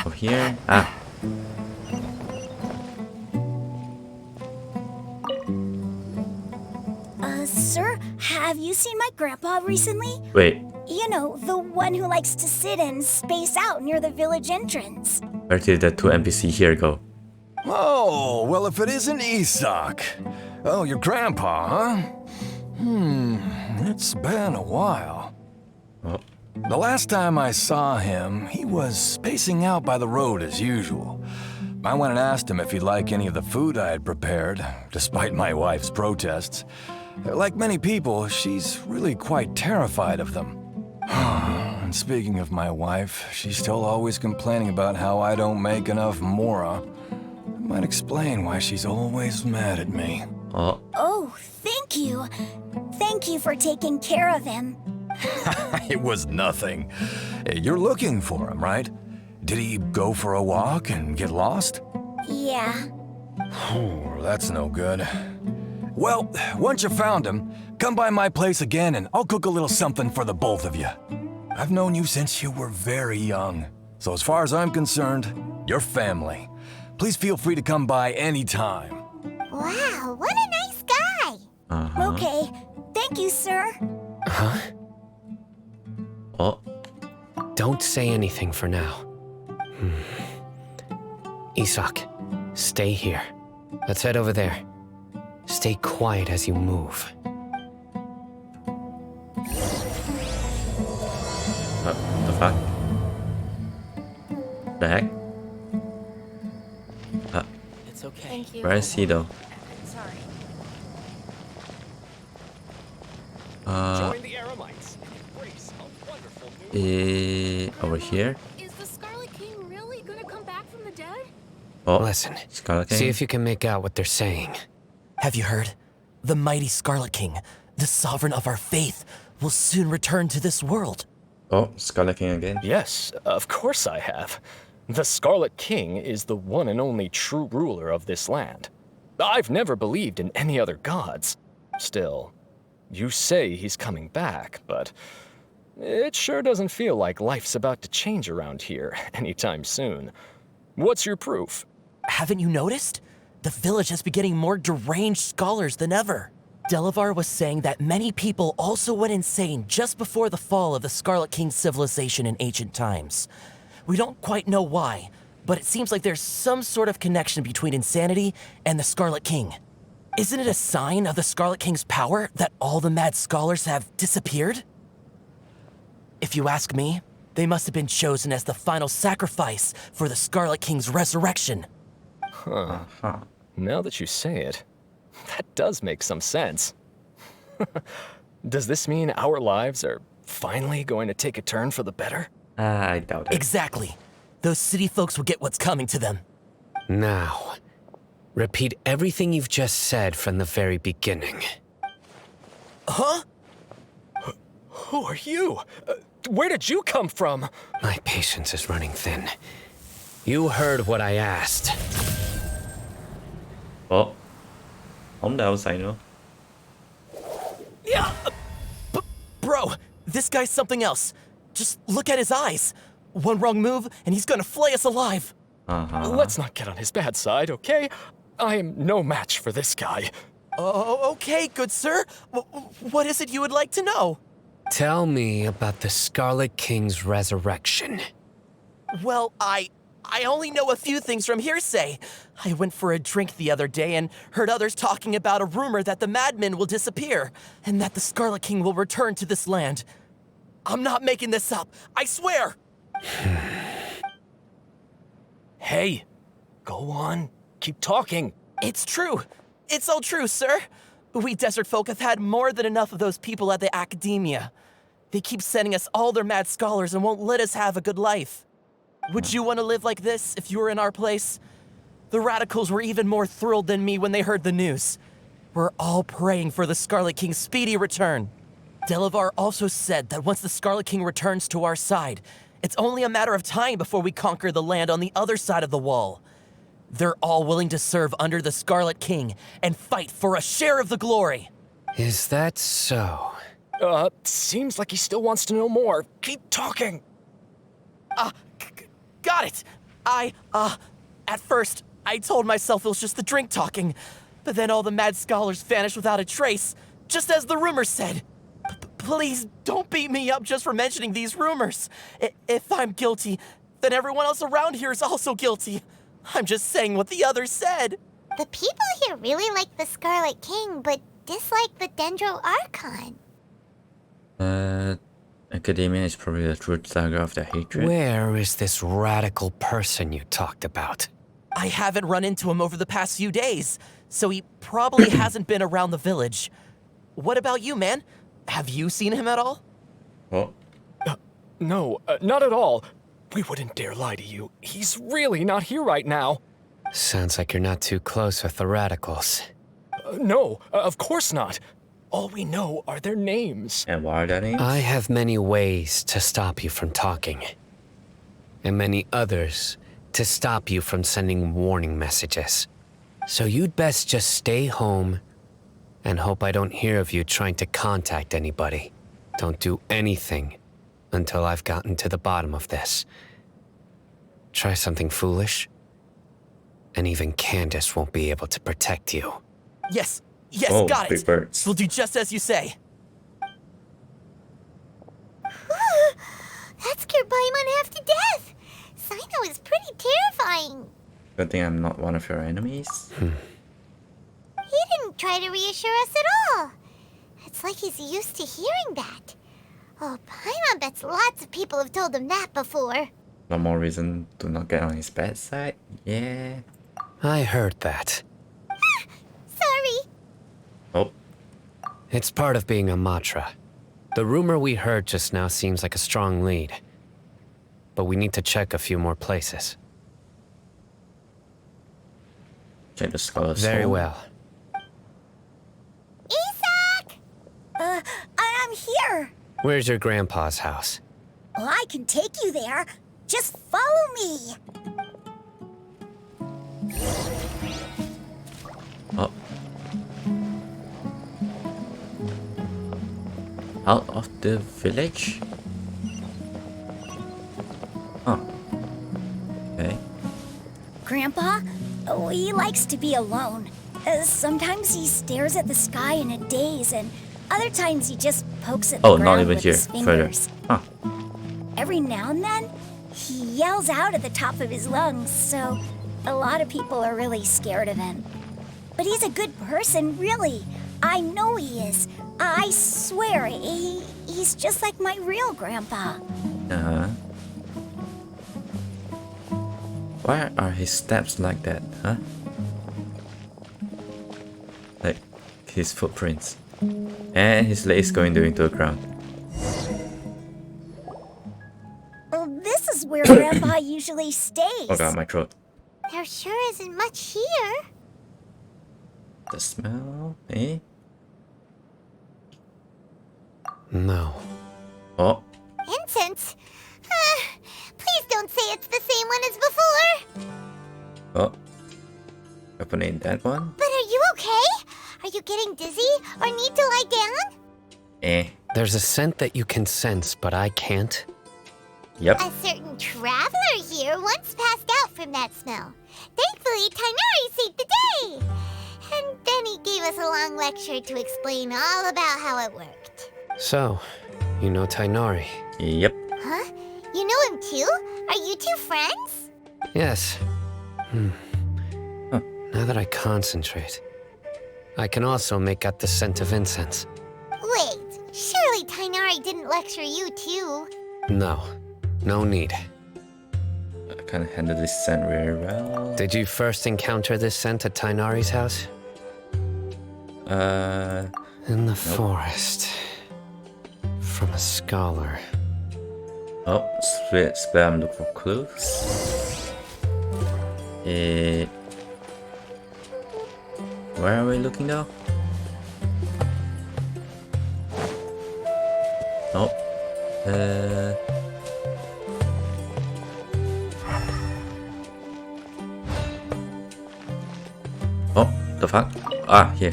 A: Over here? Ah.
I: Sir, have you seen my grandpa recently?
A: Wait,
I: You know, the one who likes to sit and space out near the village entrance.
A: where did the two NPC here go?
J: Oh, well, if it isn't Isak. Oh, your grandpa, huh? It's been a while.
A: Oh,
J: The last time I saw him, he was spacing out by the road as usual. I went and asked him if he'd like any of the food I had prepared, despite my wife's protests. Like many people, she's really quite terrified of them. And speaking of my wife, she's still always complaining about how I don't make enough mora. That might explain why she's always mad at me.
A: oh,
I: Oh, thank you. Thank you for taking care of him.
J: It was nothing. You're looking for him, right? Did he go for a walk and get lost?
I: Yeah.
J: Oh, that's no good. Well, once you found him, come by my place again and I'll cook a little something for the both of you. I've known you since you were very young. So as far as I'm concerned, you're family. Please feel free to come by anytime.
C: Wow, what a nice guy.
I: Okay. Thank you, sir.
D: Huh?
A: oh.
D: Don't say anything for now. Isak, stay here. Let's head over there. Stay quiet as you move.
A: The fuck? The heck?
E: It's okay.
F: Thank you.
A: Where is he though?
F: Sorry.
A: Over here?
F: Is the Scarlet
A: Oh,
D: Listen,
A: Scarlet King.
D: see if you can make out what they're saying.
B: Have you heard? The mighty Scarlet King, the sovereign of our faith, will soon return to this world.
A: Oh, Scarlet King again.
K: Yes, of course I have. The Scarlet King is the one and only true ruler of this land. I've never believed in any other gods. Still, you say he's coming back, but it sure doesn't feel like life's about to change around here anytime soon. What's your proof?
B: Haven't you noticed? The village has been getting more deranged scholars than ever. Delavar was saying that many people also went insane just before the fall of the Scarlet King civilization in ancient times. We don't quite know why, but it seems like there's some sort of connection between insanity and the Scarlet King. Isn't it a sign of the Scarlet King's power that all the mad scholars have disappeared? If you ask me, they must have been chosen as the final sacrifice for the Scarlet King's resurrection.
K: Now that you say it, that does make some sense. Does this mean our lives are finally going to take a turn for the better?
A: I doubt it.
B: Exactly. Those city folks will get what's coming to them.
D: Now, repeat everything you've just said from the very beginning.
B: Huh?
K: Who are you? Where did you come from?
D: My patience is running thin. You heard what I asked.
A: Oh. Không đâu, Sino.
B: Yeah! Bro, this guy's something else. Just look at his eyes. One wrong move, and he's gonna flay us alive.
K: Let's not get on his bad side, okay? I am no match for this guy.
B: Oh, okay, good sir. What is it you would like to know?
D: Tell me about the Scarlet King's resurrection.
B: Well, I only know a few things from hearsay. I went for a drink the other day and heard others talking about a rumor that the madmen will disappear and that the Scarlet King will return to this land. I'm not making this up, I swear!
K: Hey, go on. Keep talking.
B: It's true. It's all true, sir. We desert folk have had more than enough of those people at the academia. They keep sending us all their mad scholars and won't let us have a good life. Would you want to live like this if you were in our place? The radicals were even more thrilled than me when they heard the news. We're all praying for the Scarlet King's speedy return. Delavar also said that once the Scarlet King returns to our side, it's only a matter of time before we conquer the land on the other side of the wall. They're all willing to serve under the Scarlet King and fight for a share of the glory.
D: Is that so?
K: Seems like he still wants to know more. Keep talking.
B: Got it. At first, I told myself it was just the drink talking, but then all the mad scholars vanished without a trace, just as the rumors said. Please don't beat me up just for mentioning these rumors. If I'm guilty, then everyone else around here is also guilty. I'm just saying what the others said.
C: The people here really like the Scarlet King, but dislike the Dendro Archon.
A: Academia is probably the truth saga of the hatred.
D: Where is this radical person you talked about?
B: I haven't run into him over the past few days, so he probably hasn't been around the village. What about you, man? Have you seen him at all?
A: Oh.
K: No, not at all. We wouldn't dare lie to you. He's really not here right now.
D: Sounds like you're not too close with the radicals.
K: No, of course not. All we know are their names.
A: And what are their names?
D: I have many ways to stop you from talking. And many others to stop you from sending warning messages. So you'd best just stay home and hope I don't hear of you trying to contact anybody. Don't do anything until I've gotten to the bottom of this. Try something foolish, and even Candace won't be able to protect you.
B: Yes,
A: Oh,
B: got
A: big
B: it.
A: birds.
B: We'll do just as you say.
C: That scared Paimon half to death. Sino is pretty terrifying.
A: Good thing I'm not one of your enemies.
C: He didn't try to reassure us at all. It's like he's used to hearing that. Oh, Paimon bets lots of people have told him that before.
A: No more reason to not get on his bad side. Yeah.
D: I heard that.
C: Sorry.
A: Oh.
D: It's part of being a Matra. The rumor we heard just now seems like a strong lead. But we need to check a few more places.
A: Check the scholar's
D: Very
A: home.
D: well.
C: Isak!
I: I'm here.
D: Where's your grandpa's house?
I: Well, I can take you there. Just follow me.
A: Oh. Out of the village? Oh. Okay.
I: Grandpa? Oh, he likes to be alone. Sometimes he stares at the sky in a daze, and other times he just pokes at the
A: Oh,
I: ground
A: not even
I: with
A: here.
I: his
A: Further.
I: fingers.
A: Huh.
I: Every now and then, he yells out at the top of his lungs, so a lot of people are really scared of him. But he's a good person, really. I know he is. I swear, he's just like my real grandpa.
A: Uh-huh. Why are his steps like that, huh? Like his footprints. And his legs going into the ground.
I: Well, this is where Grandpa usually stays.
A: Oh god, my throat.
C: There sure isn't much here.
A: The smell, eh?
D: No.
A: Oh,
C: Incense? Please don't say it's the same one as before.
A: oh. Opening that one.
C: But are you okay? Are you getting dizzy or need to lie down?
A: Eh.
D: There's a scent that you can sense, but I can't.
A: Yep.
C: A certain traveler here once passed out from that smell. Thankfully, Tainari saved the day. And then he gave us a long lecture to explain all about how it worked.
D: So, you know Tainari?
A: Yep.
C: Huh? You know him too? Are you two friends?
D: Yes.
A: Huh.
D: Now that I concentrate, I can also make out the scent of incense.
C: Wait, surely Tainari didn't lecture you too.
D: No. No need.
A: I can handle this scent very well.
D: Did you first encounter this scent at Tainari's house? In the forest. From a scholar.
A: Oh, spam look for clues. Where are we looking now? Oh. Oh, the fuck? Ah, here.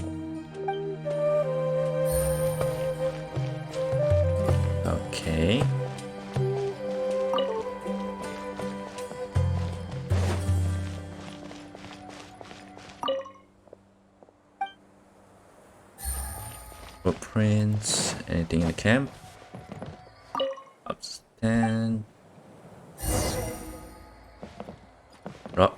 A: Okay. Footprints. Anything in the camp? Upstand. Oh.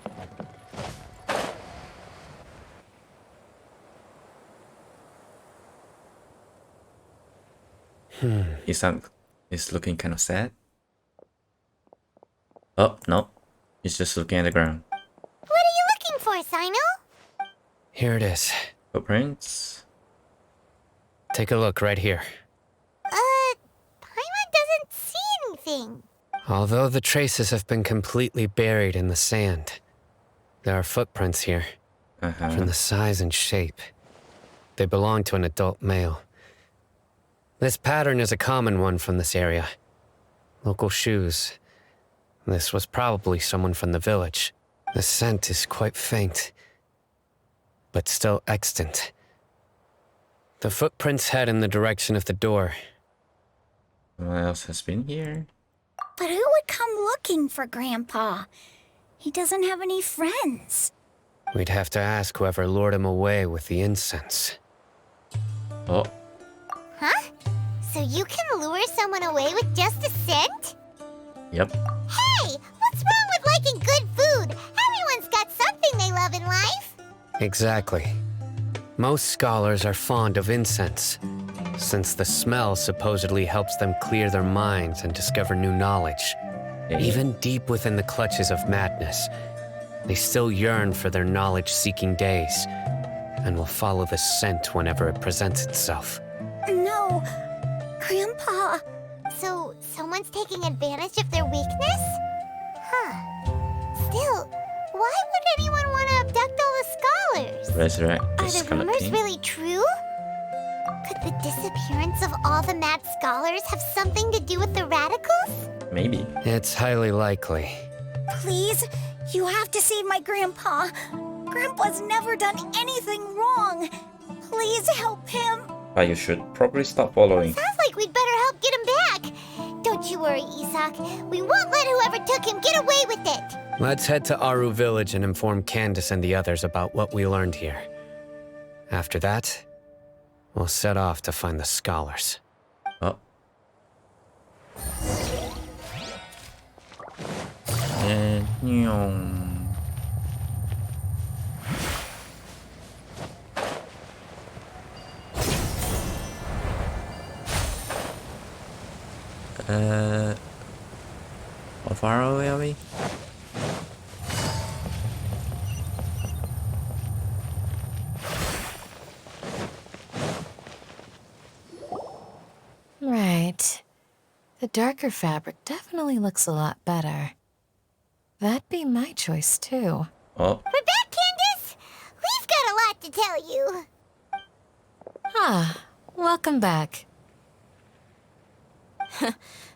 A: Isak is looking kind of sad. Oh, no. He's just looking at the ground.
C: What are you looking for, Sino?
D: Here it is.
A: Footprints.
D: Take a look right here.
C: Paimon doesn't see anything.
D: Although the traces have been completely buried in the sand, there are footprints here. From the size and shape. They belong to an adult male. This pattern is a common one from this area. Local shoes. This was probably someone from the village. The scent is quite faint, but still extant. The footprints head in the direction of the door.
A: What else has been here?
I: But who would come looking for Grandpa? He doesn't have any friends.
D: We'd have to ask whoever lured him away with the incense.
A: Oh,
C: Huh? So you can lure someone away with just a scent?
A: yep.
C: Hey, what's wrong with liking good food? Everyone's got something they love in life.
D: Exactly. Most scholars are fond of incense, since the smell supposedly helps them clear their minds and discover new knowledge. Even deep within the clutches of madness, they still yearn for their knowledge-seeking days, and will follow the scent whenever it presents itself.
I: No, Grandpa.
C: So someone's taking advantage of their weakness? Huh. Still, why would anyone want to abduct all those scholars?
A: Resurrect the
C: Are the
A: Scarlet
C: rumors
A: King.
C: really true? Could the disappearance of all the mad scholars have something to do with the radicals?
A: Maybe.
D: It's highly likely.
I: Please, you have to save my grandpa. Grandpa's never done anything wrong. Please help him.
A: But you should probably stop following.
C: Sounds like we'd better help get him back. Don't you worry, Isak. We won't let whoever took him get away with it.
D: Let's head to Aru Village and inform Candace and the others about what we learned here. After that, we'll set off to find the scholars.
A: Oh. And how far away are we?
G: Right. The darker fabric definitely looks a lot better. That'd be my choice, too.
A: Oh,
C: We're back, Candace. We've got a lot to tell you.
G: Ah, welcome back.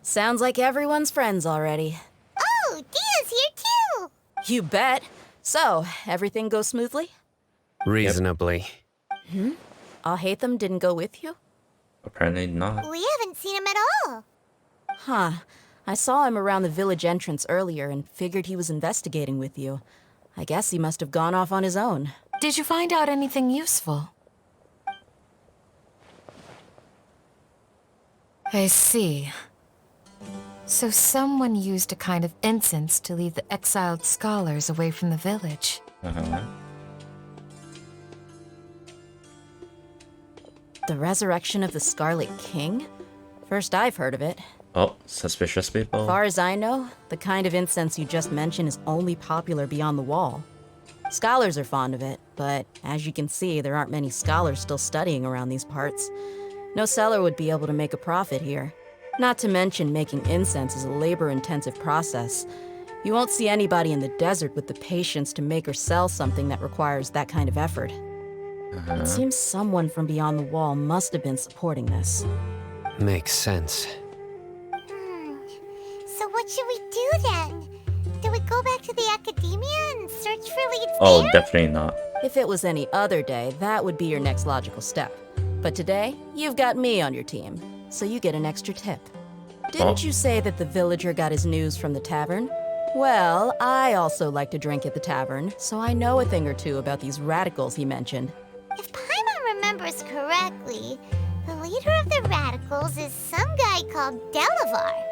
E: Sounds like everyone's friends already.
C: Oh, Dia's here too.
E: You bet. So, everything goes smoothly?
D: Reasonably.
E: Alhaitham didn't go with you?
A: apparently not.
C: We haven't seen him at all.
E: Huh. I saw him around the village entrance earlier and figured he was investigating with you. I guess he must have gone off on his own.
G: Did you find out anything useful? I see. So someone used a kind of incense to lead the exiled scholars away from the village.
A: Uh-huh.
E: The resurrection of the Scarlet King? First I've heard of it.
A: Oh, suspicious people.
E: As far as I know, the kind of incense you just mentioned is only popular beyond the wall. Scholars are fond of it, but as you can see, there aren't many scholars still studying around these parts. No seller would be able to make a profit here. Not to mention, making incense is a labor-intensive process. You won't see anybody in the desert with the patience to make or sell something that requires that kind of effort. It seems someone from beyond the wall must have been supporting this.
D: Makes sense.
C: So what should we do then? Do we go back to the academia and search for leads
A: Oh,
C: there?
A: definitely not.
E: If it was any other day, that would be your next logical step. But today, you've got me on your team, so you get an extra tip. Didn't you say that the villager got his news from the tavern? Well, I also like to drink at the tavern, so I know a thing or two about these radicals he mentioned.
C: If Paimon remembers correctly, the leader of the radicals is some guy called Delavar.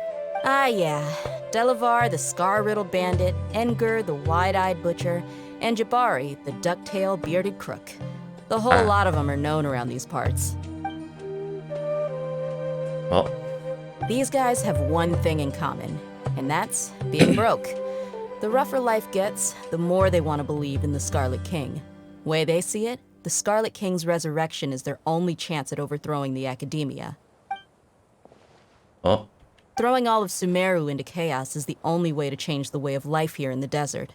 E: Ah, yeah. Delavar, the scar-riddled bandit, Engur, the wide-eyed butcher, and Jabari, the duck-tailed bearded crook. The whole lot of them are known around these parts.
A: Oh,
E: These guys have one thing in common, and that's being broke. The rougher life gets, the more they want to believe in the Scarlet King. Way they see it, the Scarlet King's resurrection is their only chance at overthrowing the academia.
A: oh,
E: Throwing all of Sumeru into chaos is the only way to change the way of life here in the desert.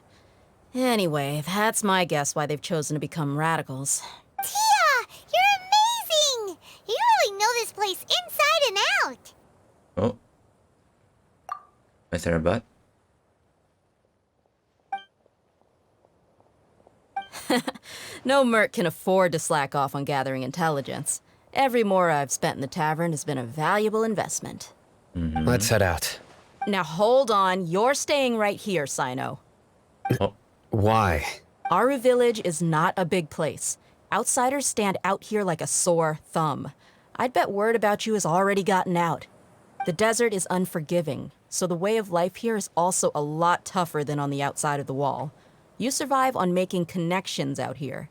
E: Anyway, that's my guess why they've chosen to become radicals.
C: Tia, you're amazing! You really know this place inside and out.
A: oh. Is there a butt?
E: No merc can afford to slack off on gathering intelligence. Every mora I've spent in the tavern has been a valuable investment.
D: Let's head out.
E: Now hold on, you're staying right here, Sino.
A: Oh,
D: Why?
E: Aru Village is not a big place. Outsiders stand out here like a sore thumb. I'd bet word about you has already gotten out. The desert is unforgiving, so the way of life here is also a lot tougher than on the outside of the wall. You survive on making connections out here.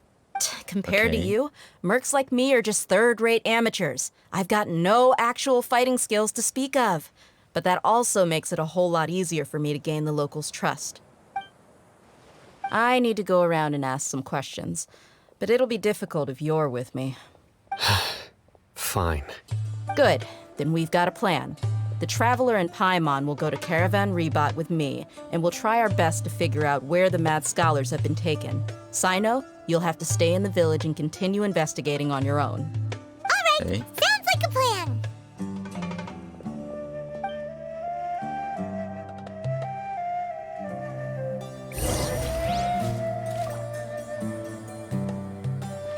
E: Compared to
A: Okay.
E: you, mercs like me are just third-rate amateurs. I've got no actual fighting skills to speak of. But that also makes it a whole lot easier for me to gain the locals' trust. I need to go around and ask some questions, but it'll be difficult if you're with me.
D: Fine.
E: Good, then we've got a plan. The Traveler and Paimon will go to Caravan Rebot with me, and we'll try our best to figure out where the Mad Scholars have been taken. Sino, You'll have to stay in the village and continue investigating on your own.
C: All right, sounds like a plan.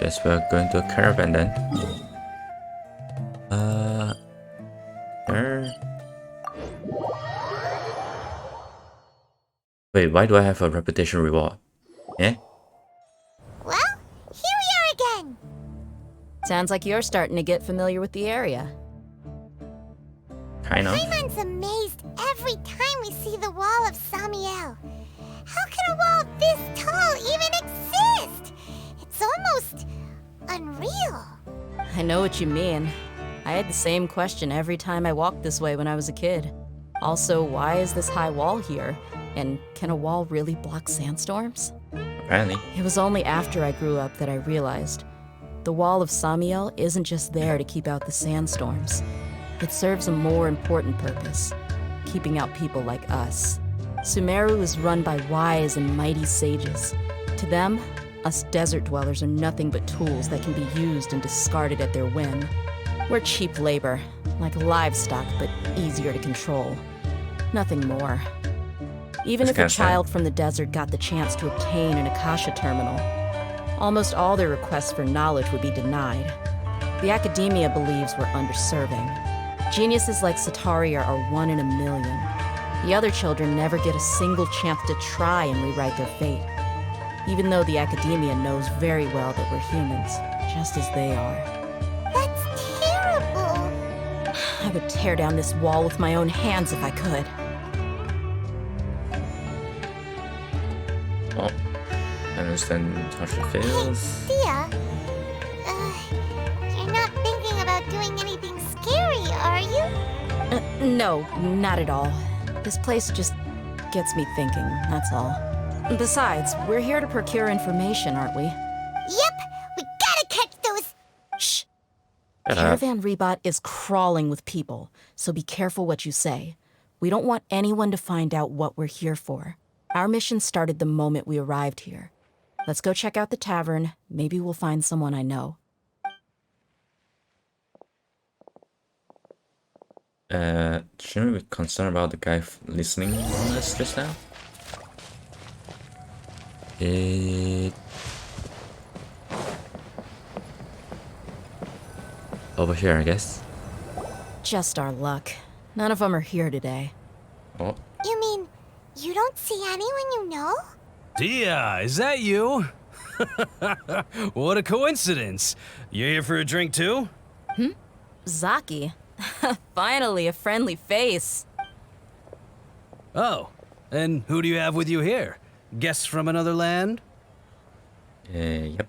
A: Guess we're going to a caravan then. There. Wait, why do I have a reputation reward? Eh?
C: Well, here we are again.
E: Sounds like you're starting to get familiar with the area.
A: Kind of.
C: Paimon's amazed every time we see the wall of Samiel. How can a wall this tall even exist? It's almost unreal.
E: I know what you mean. I had the same question every time I walked this way when I was a kid. Also, why is this high wall here? And can a wall really block sandstorms?
A: Apparently.
E: It was only after I grew up that I realized the wall of Samiel isn't just there to keep out the sandstorms. It serves a more important purpose, keeping out people like us. Sumeru is run by wise and mighty sages. To them, us desert dwellers are nothing but tools that can be used and discarded at their whim. We're cheap labor, like livestock, but easier to control. Nothing more. Even if a child from the desert got the chance to obtain an Akasha terminal, almost all their requests for knowledge would be denied. The academia believes we're underserving. Geniuses like Sataria are 1 in a million. The other children never get a single chance to try and rewrite their fate, even though the academia knows very well that we're humans, just as they are.
C: That's terrible.
E: I would tear down this wall with my own hands if I could.
A: Oh, I understand how she feels.
C: Dia, you're not thinking about doing anything scary, are you?
E: No, not at all. This place just gets me thinking, that's all. Besides, we're here to procure information, aren't we?
C: Yep, we gotta catch those.
E: Shh. Caravan Rebot is crawling with people, so be careful what you say. We don't want anyone to find out what we're here for. Our mission started the moment we arrived here. Let's go check out the tavern. Maybe we'll find someone I know.
A: Shouldn't we be concerned about the guy listening on us just now? Over here, I guess.
E: Just our luck. None of them are here today.
A: Oh.
C: You mean, you don't see anyone you know?
L: Dia, is that you? What a coincidence. You here for a drink too?
E: Zaki. Finally, a friendly face.
L: Oh, and who do you have with you here? Guests from another land?
A: Yep.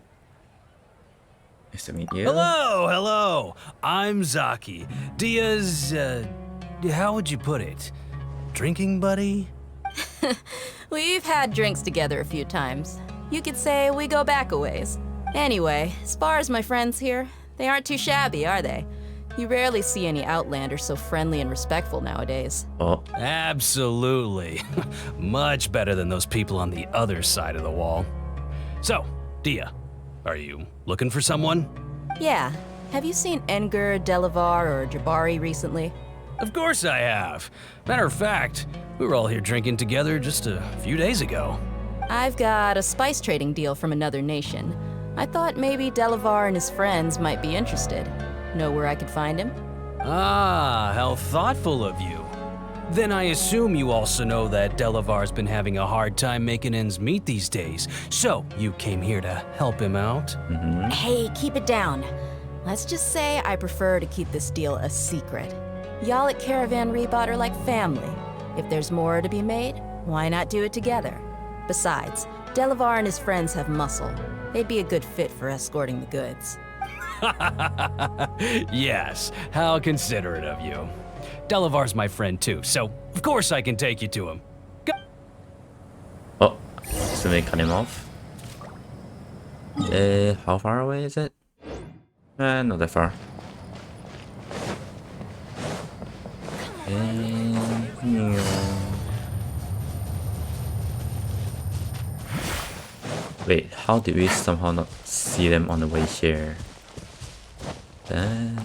A: Nice to meet you.
L: Hello, hello. I'm Zaki. Dia's, how would you put it? Drinking buddy?
E: We've had drinks together a few times. You could say we go back a ways. Anyway, as far as my friends here, they aren't too shabby, are they? You rarely see any Outlanders so friendly and respectful nowadays.
A: Oh.
L: Absolutely. Much better than those people on the other side of the wall. So, Dia, are you looking for someone?
E: Yeah. Have you seen Enger, Delavar, or Jabari recently?
L: Of course I have. Matter of fact, we were all here drinking together just a few days ago.
E: I've got a spice trading deal from another nation. I thought maybe Delavar and his friends might be interested. Know where I could find him?
L: Ah, how thoughtful of you. Then I assume you also know that Delavar's been having a hard time making ends meet these days. So, you came here to help him out?
E: Hey, keep it down. Let's just say I prefer to keep this deal a secret. Y'all at Caravan Rebot are like family. If there's more to be made, why not do it together? Besides, Delavar and his friends have muscle. They'd be a good fit for escorting the goods.
L: Yes, how considerate of you. Delavar's my friend too, so of course I can take you to him. Go.
A: Oh, so they cut him off. How far away is it? Not that far. Wait, how did we somehow not see them on the way here? Then...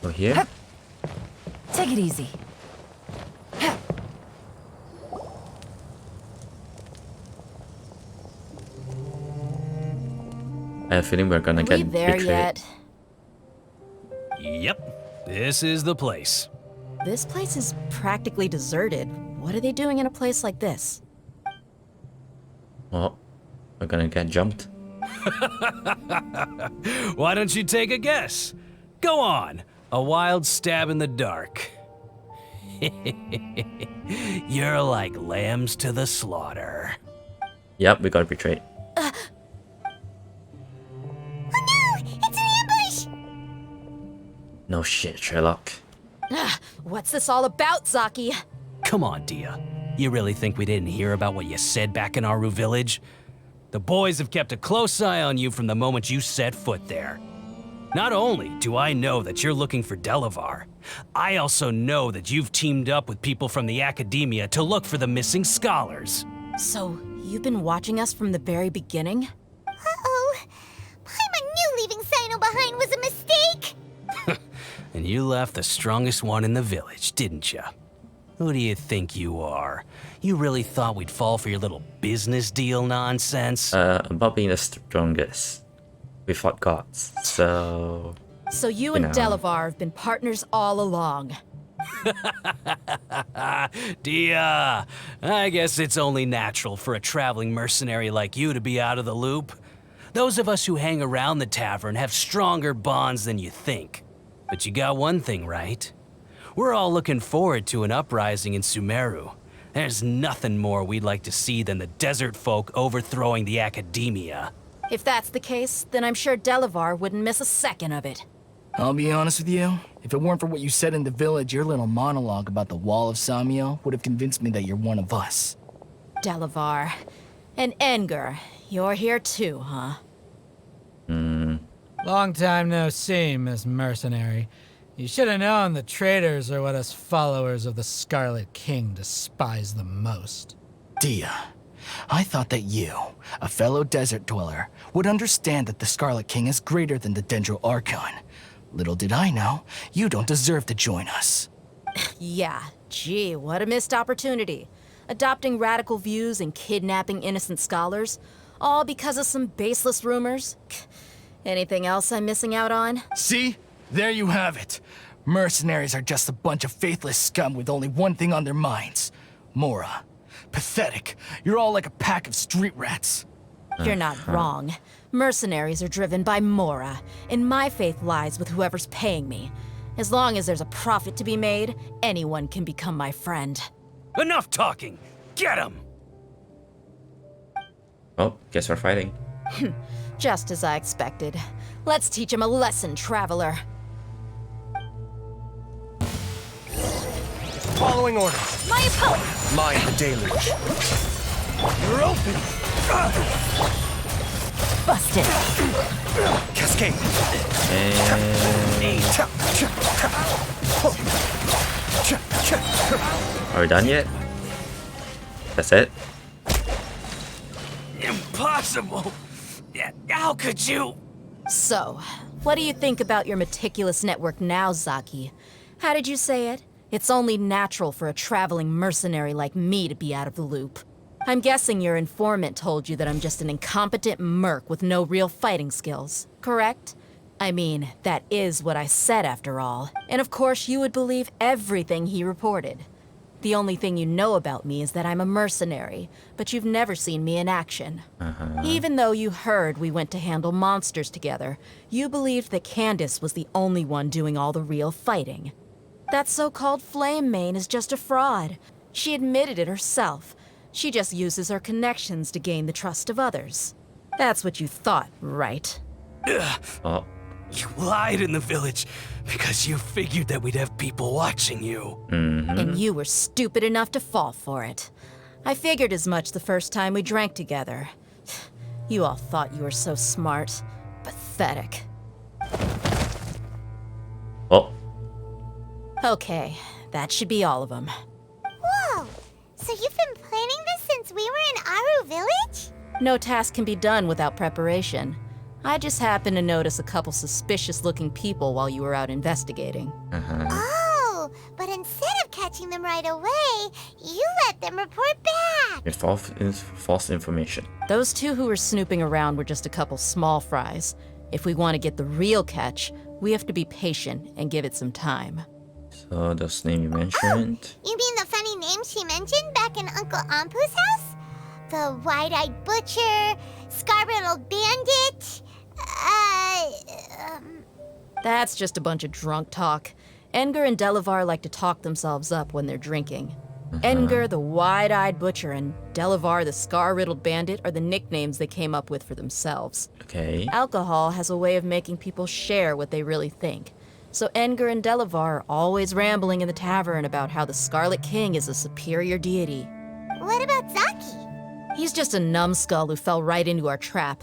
A: Oh, here?
G: Take it easy.
A: I have a feeling we're gonna
E: Are
A: get
E: we there
A: betrayed.
E: yet?
L: Yep, this is the place.
E: This place is practically deserted. What are they doing in a place like this?
A: Well, we're gonna get jumped.
L: Why don't you take a guess? Go on, a wild stab in the dark. You're like lambs to the slaughter.
A: Yep, we got betrayed.
C: It's an ambush!
A: No shit, Sherlock.
E: What's this all about, Zaki?
L: Come on, Dia. You really think we didn't hear about what you said back in Aru village? The boys have kept a close eye on you from the moment you set foot there. Not only do I know that you're looking for Delavar, I also know that you've teamed up with people from the Academia to look for the missing scholars.
E: So, you've been watching us from the very beginning?
C: Uh-oh. Paimon knew leaving Sino behind was a mistake!
L: And you left the strongest one in the village, didn't ya? Who do you think you are? You really thought we'd fall for your little business deal nonsense?
A: About being the strongest. We fought gods, so...
E: So you and Delavar have been partners all along.
L: Dia, I guess it's only natural for a traveling mercenary like you to be out of the loop. Those of us who hang around the tavern have stronger bonds than you think. But you got one thing right. We're all looking forward to an uprising in Sumeru. There's nothing more we'd like to see than the desert folk overthrowing the Academia.
E: If that's the case, then I'm sure Delavar wouldn't miss a second of it.
M: I'll be honest with you. If it weren't for what you said in the village, your little monologue about the Wall of Samiel would have convinced me that you're one of us.
E: Delavar. And Enger, you're here too, huh?
N: Long time no see, Miss Mercenary. You should have known the traitors are what us followers of the Scarlet King despise the most.
M: Dia, I thought that you, a fellow desert dweller, would understand that the Scarlet King is greater than the Dendro Archon. Little did I know, you don't deserve to join us.
E: Yeah, gee, what a missed opportunity. Adopting radical views and kidnapping innocent scholars, all because of some baseless rumors. Anything else I'm missing out on?
M: See? There you have it. Mercenaries are just a bunch of faithless scum with only one thing on their minds. Mora. Pathetic. You're all like a pack of street rats.
E: You're not wrong. Mercenaries are driven by Mora, and my faith lies with whoever's paying me. As long as there's a profit to be made, anyone can become my friend.
L: Enough talking! Get him!
A: Oh, guess we're fighting.
E: Just as I expected. Let's teach him a lesson, traveler.
B: Following orders.
C: My opponent!
B: Mind the deluge.
M: You're open!
E: Busted.
B: Cascade.
A: Are we done yet? That's it?
L: Impossible! How could you?
E: So, what do you think about your meticulous network now, Zaki? How did you say it? It's only natural for a traveling mercenary like me to be out of the loop. I'm guessing your informant told you that I'm just an incompetent merc with no real fighting skills, correct? I mean, that is what I said after all. And of course you would believe everything he reported. The only thing you know about me is that I'm a mercenary, but you've never seen me in action. Even though you heard we went to handle monsters together, you believed that Candace was the only one doing all the real fighting. That so-called Flame Mane is just a fraud. She admitted it herself. She just uses her connections to gain the trust of others. That's what you thought, right?
A: Oh.
L: You lied in the village because you figured that we'd have people watching you.
E: And you were stupid enough to fall for it. I figured as much the first time we drank together. You all thought you were so smart. Pathetic.
A: Oh.
E: Okay, that should be all of them.
C: Whoa! So you've been planning this since we were in Aru Village?
E: No task can be done without preparation. I just happened to notice a couple suspicious-looking people while you were out investigating.
C: Oh, but instead of catching them right away, you let them report back.
A: With false information.
E: Those two who were snooping around were just a couple small fries. If we want to get the real catch, we have to be patient and give it some time.
A: So those names you mentioned.
C: You mean the funny names she mentioned back in Uncle Ampu's house? The wide-eyed butcher, scar-riddled bandit,
E: That's just a bunch of drunk talk. Engar and Delavar like to talk themselves up when they're drinking. Engar, the wide-eyed butcher, and Delavar, the scar-riddled bandit, are the nicknames they came up with for themselves.
A: Okay.
E: Alcohol has a way of making people share what they really think. So Engar and Delavar are always rambling in the tavern about how the Scarlet King is a superior deity.
C: What about Zaki?
E: He's just a numbskull who fell right into our trap.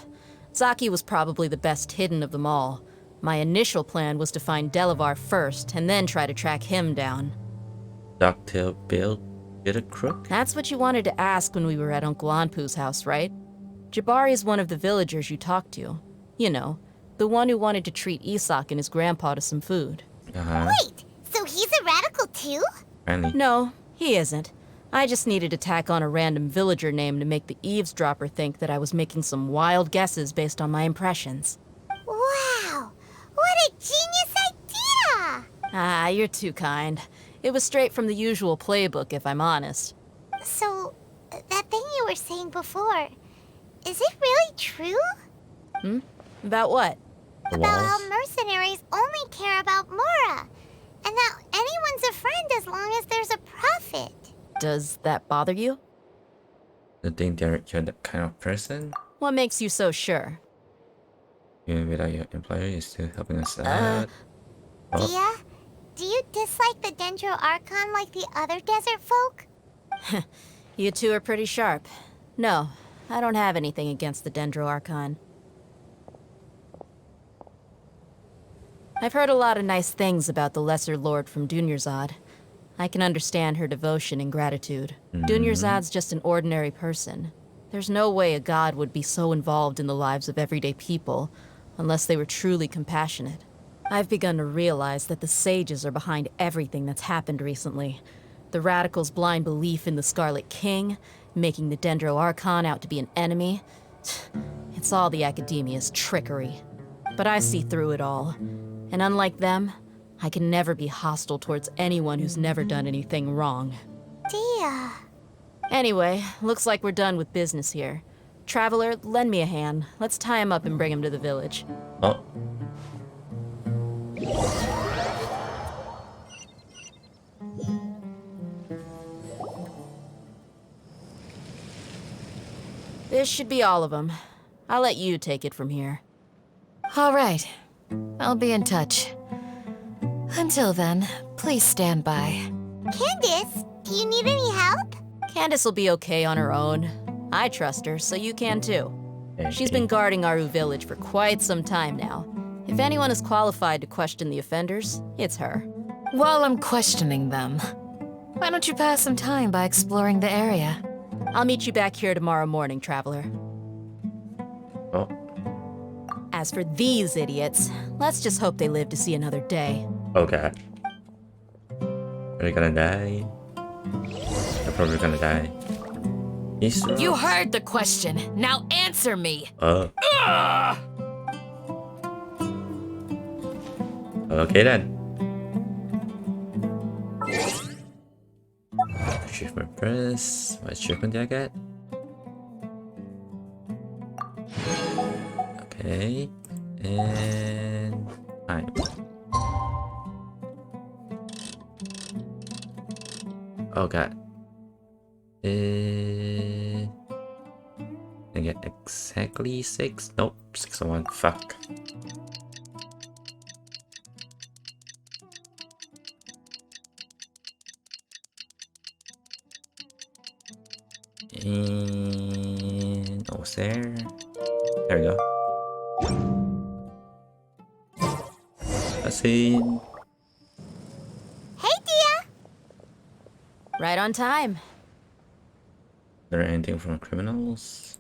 E: Zaki was probably the best hidden of them all. My initial plan was to find Delavar first, and then try to track him down.
A: Ducktail Bill did a crook?
E: That's what you wanted to ask when we were at Uncle Anpu's house, right? Jabari is one of the villagers you talked to. You know, the one who wanted to treat Isak and his grandpa to some food.
C: Wait, so he's a radical too?
A: Finally.
E: No, he isn't. I just needed to tack on a random villager name to make the eavesdropper think that I was making some wild guesses based on my impressions.
C: Wow, what a genius idea!
E: Ah, you're too kind. It was straight from the usual playbook, if I'm honest.
C: So, that thing you were saying before, is it really true?
E: About what?
C: About how mercenaries only care about Mora, and that anyone's a friend as long as there's a profit.
E: Does that bother you?
A: You think you're that kind of person?
E: What makes you so sure?
A: Even without your employer, you're still helping us out.
C: Dia, do you dislike the Dendro Archon like the other desert folk?
E: You two are pretty sharp. No, I don't have anything against the Dendro Archon. I've heard a lot of nice things about the Lesser Lord from Dunyarzad. I can understand her devotion and gratitude. Dunyarzad's just an ordinary person. There's no way a god would be so involved in the lives of everyday people, unless they were truly compassionate. I've begun to realize that the sages are behind everything that's happened recently. The radicals' blind belief in the Scarlet King, making the Dendro Archon out to be an enemy. It's all the Academia's trickery. But I see through it all. And unlike them, I can never be hostile towards anyone who's never done anything wrong.
C: Dia.
E: Anyway, looks like we're done with business here. Traveler, lend me a hand. Let's tie him up and bring him to the village.
A: Oh.
E: This should be all of them. I'll let you take it from here.
G: All right. I'll be in touch. Until then, please stand by.
C: Candace, do you need any help?
E: Candace will be okay on her own. I trust her, so you can too. She's been guarding Aru Village for quite some time now. If anyone is qualified to question the offenders, it's her.
G: While I'm questioning them, why don't you pass some time by exploring the area?
E: I'll meet you back here tomorrow morning, Traveler.
A: Oh.
E: As for these idiots, let's just hope they live to see another day.
A: Oh god. Are they gonna die? They're probably gonna die.
G: You heard the question. Now answer me.
A: Okay then. Achievement press. What achievement did I get? Okay. And time. Oh god. I get exactly 6? Nope, 601. Fuck. And almost there. There we go. That's it.
C: Hey, Dia!
E: Right on time.
A: there anything from criminals?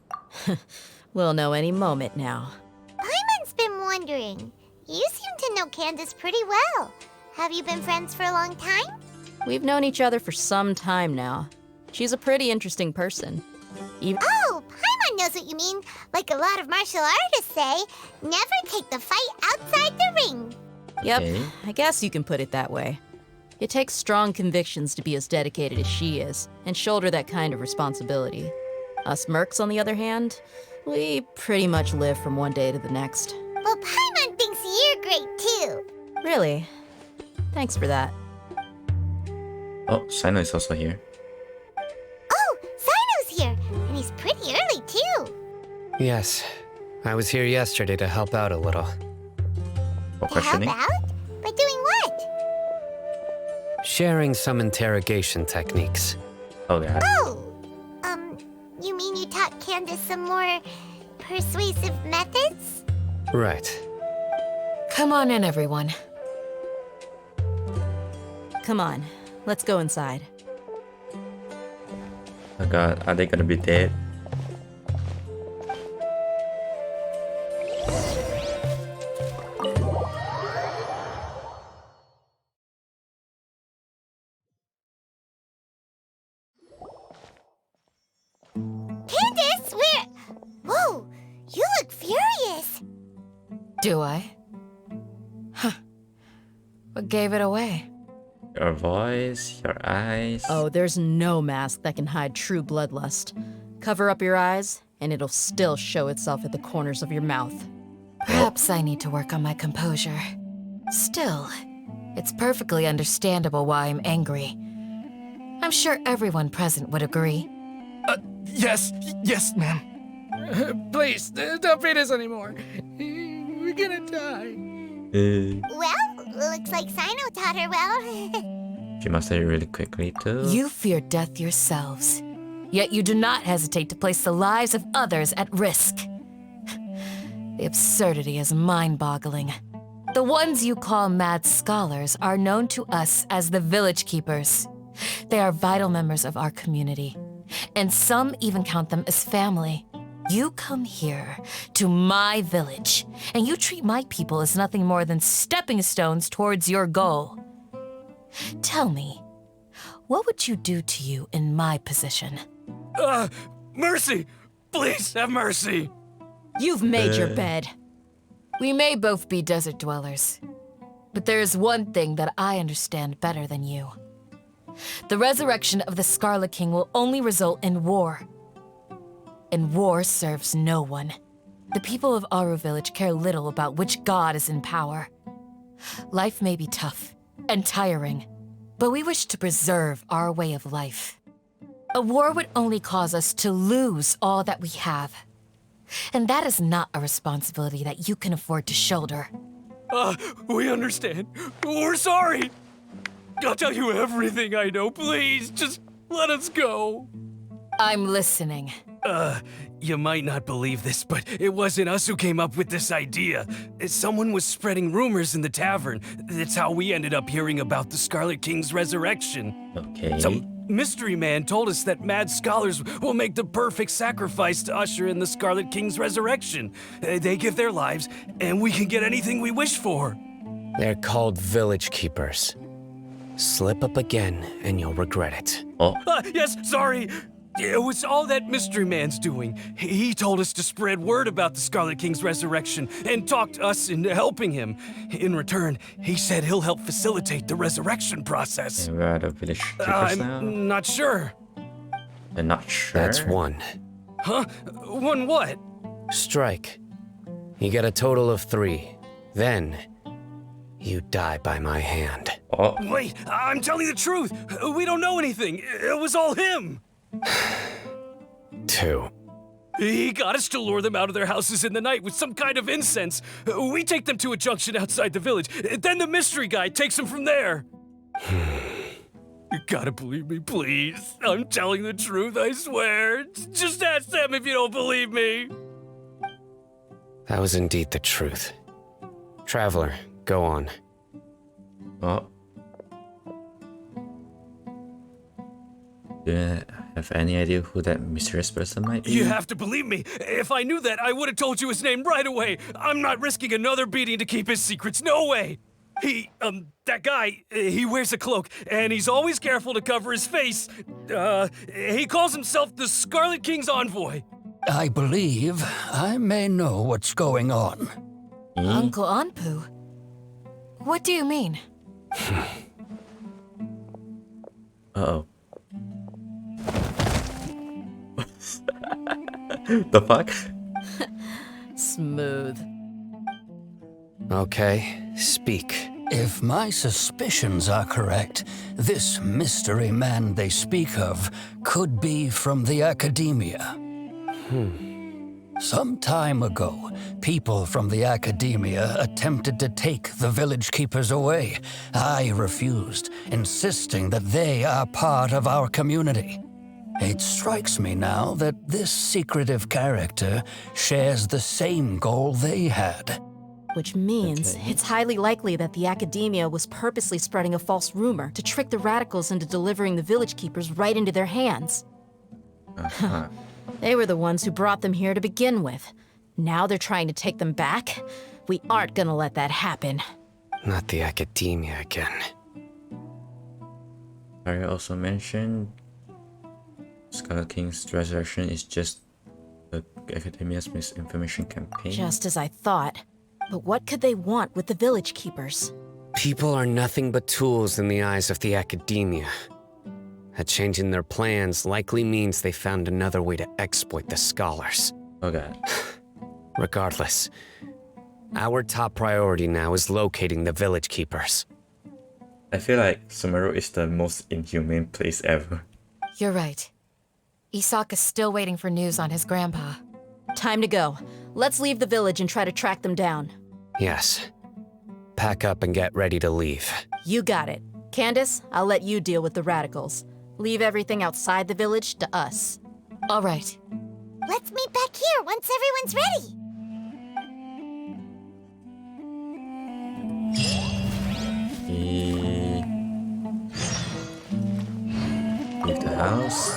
E: We'll know any moment now.
C: Paimon's been wondering. You seem to know Candace pretty well. Have you been friends for a long time?
E: We've known each other for some time now. She's a pretty interesting person.
C: Oh, Paimon knows what you mean. Like a lot of martial artists say, never take the fight outside the ring.
E: Yep,
A: Okay.
E: I guess you can put it that way. It takes strong convictions to be as dedicated as she is, and shoulder that kind of responsibility. Us mercs, on the other hand, we pretty much live from one day to the next.
C: Well, Paimon thinks you're great too.
E: Really? Thanks for that.
A: Oh, Sino is also here.
C: Oh, Sino's here, and he's pretty early too.
D: Yes, I was here yesterday to help out a little.
A: What
C: To help
A: questioning?
C: out? By doing what?
D: Sharing some interrogation techniques.
A: Oh, yeah.
C: Oh, you mean you taught Candace some more persuasive methods?
D: Right.
G: Come on in, everyone.
E: Come on, let's go inside.
A: Oh god, are they gonna be dead?
C: Candace, where? Whoa, you look furious.
G: Do I? Huh. What gave it away?
A: Your voice, your eyes.
E: Oh, there's no mask that can hide true bloodlust. Cover up your eyes, and it'll still show itself at the corners of your mouth.
G: Perhaps I need to work on my composure. Still, it's perfectly understandable why I'm angry. I'm sure everyone present would agree.
M: Yes, ma'am. Please, don't beat us anymore. We're gonna die.
C: Well, looks like Sino taught her well.
A: She must say it really quickly too.
G: You fear death yourselves, yet you do not hesitate to place the lives of others at risk. The absurdity is mind-boggling. The ones you call mad scholars are known to us as the Village Keepers. They are vital members of our community, and some even count them as family. You come here to my village, and you treat my people as nothing more than stepping stones towards your goal. Tell me, what would you do to you in my position?
L: Mercy! Please have mercy!
E: You've made your bed.
G: We may both be desert dwellers, but there is one thing that I understand better than you. The resurrection of the Scarlet King will only result in war. And war serves no one. The people of Aru Village care little about which god is in power. Life may be tough and tiring, but we wish to preserve our way of life. A war would only cause us to lose all that we have. And that is not a responsibility that you can afford to shoulder.
L: We understand. We're sorry. I'll tell you everything I know. Please, just let us go.
G: I'm listening.
L: You might not believe this, but it wasn't us who came up with this idea. Someone was spreading rumors in the tavern. That's how we ended up hearing about the Scarlet King's resurrection.
A: Okay.
L: Some mystery man told us that mad scholars will make the perfect sacrifice to usher in the Scarlet King's resurrection. They give their lives, and we can get anything we wish for.
D: They're called Village Keepers. Slip up again, and you'll regret it.
A: Oh,
L: Yes, sorry. It was all that mystery man's doing. He told us to spread word about the Scarlet King's resurrection and talked us into helping him. In return, he said he'll help facilitate the resurrection process.
A: and we're at the village keepers
L: I'm
A: now.
L: not sure.
A: They're not sure.
D: That's one.
L: Huh? One what?
D: Strike. You get a total of 3. Then, you die by my hand.
A: Oh,
L: Wait, I'm telling the truth. We don't know anything. It was all him.
D: 2.
L: He got us to lure them out of their houses in the night with some kind of incense. We take them to a junction outside the village. Then the mystery guy takes them from there. You gotta believe me, please. I'm telling the truth, I swear. Just ask them if you don't believe me.
D: That was indeed the truth. Traveler, go on.
A: oh. Do you have any idea who that mysterious person might be?
L: You have to believe me. If I knew that, I would have told you his name right away. I'm not risking another beating to keep his secrets. No way. That guy, he wears a cloak, and he's always careful to cover his face. He calls himself the Scarlet King's envoy.
H: I believe I may know what's going on.
G: Uncle Anpu? What do you mean?
A: Uh-oh. The fuck?
E: Smooth.
D: Okay, speak.
H: If my suspicions are correct, this mystery man they speak of could be from the academia. Some time ago, people from the academia attempted to take the village keepers away. I refused, insisting that they are part of our community. It strikes me now that this secretive character shares the same goal they had.
E: Which means it's highly likely that the academia was purposely spreading a false rumor to trick the radicals into delivering the village keepers right into their hands. They were the ones who brought them here to begin with. Now they're trying to take them back? We aren't gonna let that happen.
D: Not the academia again.
A: I also mentioned Scarlet King's resurrection is just the academia's misinformation campaign.
E: Just as I thought. But what could they want with the village keepers?
D: People are nothing but tools in the eyes of the academia. A change in their plans likely means they found another way to exploit the scholars.
A: Oh god.
D: Regardless, our top priority now is locating the village keepers.
A: I feel like Sumeru is the most inhumane place ever.
G: You're right. Isaka's still waiting for news on his grandpa.
E: Time to go. Let's leave the village and try to track them down.
D: Yes. Pack up and get ready to leave.
E: You got it. Candace, I'll let you deal with the radicals. Leave everything outside the village to us.
G: All right.
C: Let's meet back here once everyone's ready.
A: Leave the house.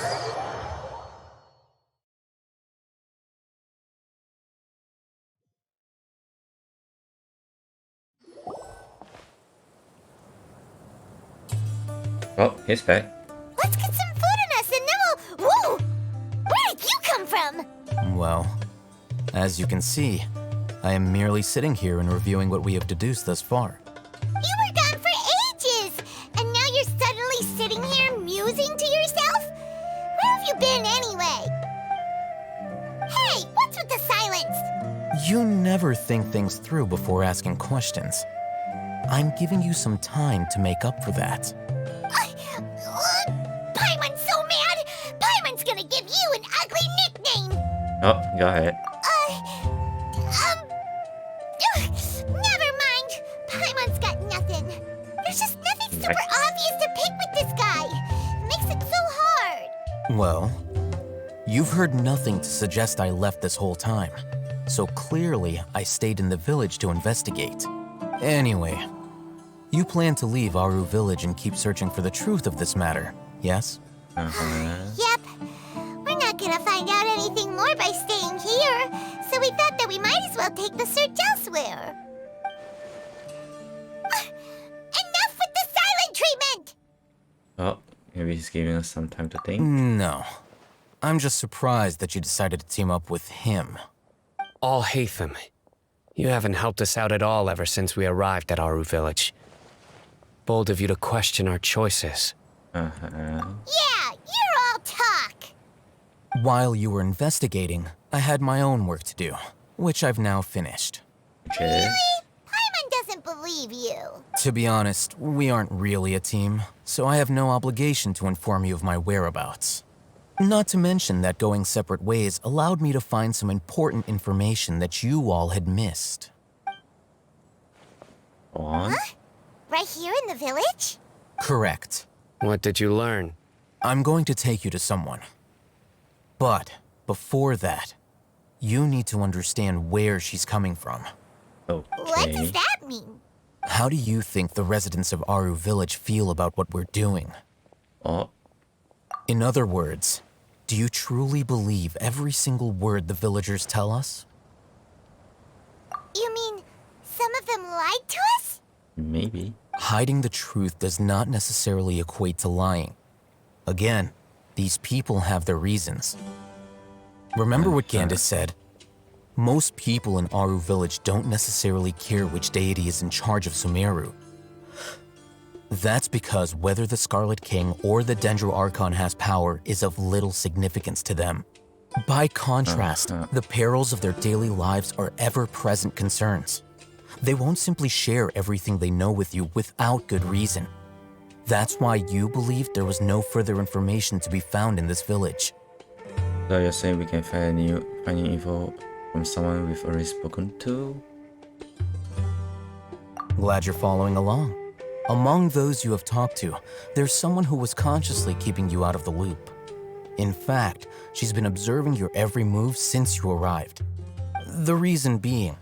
A: Oh, he's back.
C: Let's get some food in us and then we'll... Whoa! Where did you come from?
B: Well, as you can see, I am merely sitting here and reviewing what we have deduced thus far.
C: You were gone for ages! And now you're suddenly sitting here musing to yourself? Where have you been anyway? Hey, what's with the silence?
B: You never think things through before asking questions. I'm giving you some time to make up for that.
C: Paimon's so mad! Paimon's gonna give you an ugly nickname!
A: Oh, go ahead.
C: Never mind. Paimon's got nothing. There's just nothing super obvious to pick with this guy. It makes it so hard.
B: Well, you've heard nothing to suggest I left this whole time. So clearly, I stayed in the village to investigate. Anyway, you plan to leave Aru Village and keep searching for the truth of this matter, yes?
C: Yep. We're not gonna find out anything more by staying here, so we thought that we might as well take the search elsewhere. Enough with the silent treatment!
A: Oh, maybe he's giving us some time to think.
B: No. I'm just surprised that you decided to team up with him.
D: All Hatham, you haven't helped us out at all ever since we arrived at Aru Village. Bold of you to question our choices.
C: Yeah, you're all talk.
B: While you were investigating, I had my own work to do, which I've now finished.
A: Okay.
C: Paimon doesn't believe you.
B: To be honest, we aren't really a team, so I have no obligation to inform you of my whereabouts. Not to mention that going separate ways allowed me to find some important information that you all had missed.
A: On?
C: Huh? Right here in the village?
B: Correct.
D: What did you learn?
B: I'm going to take you to someone. But before that, you need to understand where she's coming from.
A: Okay.
C: What does that mean?
B: How do you think the residents of Aru Village feel about what we're doing?
A: Oh.
B: In other words, do you truly believe every single word the villagers tell us?
C: You mean some of them lied to us?
A: Maybe.
B: Hiding the truth does not necessarily equate to lying. Again, these people have their reasons. Remember what Candace said? Most people in Aru village don't necessarily care which deity is in charge of Sumeru. That's because whether the Scarlet King or the Dendro Archon has power is of little significance to them. By contrast, the perils of their daily lives are ever-present concerns. They won't simply share everything they know with you without good reason. That's why you believed there was no further information to be found in this village.
A: So you're saying we can finding info from someone we've already spoken to?
B: Glad you're following along. Among those you have talked to, there's someone who was consciously keeping you out of the loop. In fact, she's been observing your every move since you arrived. The reason being,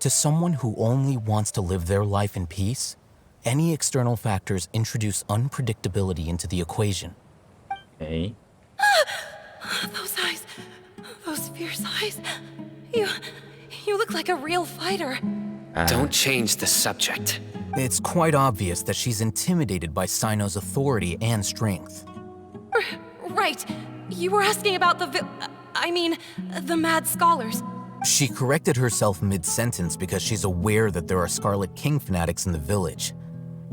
B: to someone who only wants to live their life in peace, any external factors introduce unpredictability into the equation.
A: Okay.
E: Those eyes. Those fierce eyes. You look like a real fighter.
D: Don't change the subject.
B: It's quite obvious that she's intimidated by Sino's authority and strength.
E: Right. You were asking about the Mad Scholars.
B: She corrected herself mid-sentence because she's aware that there are Scarlet King fanatics in the village.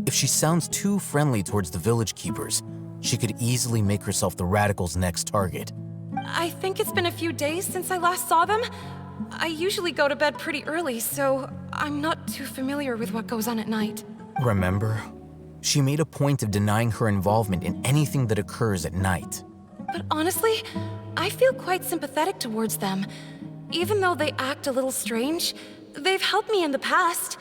B: If she sounds too friendly towards the village keepers, she could easily make herself the radicals' next target.
E: I think it's been a few days since I last saw them. I usually go to bed pretty early, so I'm not too familiar with what goes on at night.
B: Remember? She made a point of denying her involvement in anything that occurs at night.
E: But honestly, I feel quite sympathetic towards them. Even though they act a little strange, they've helped me in the past.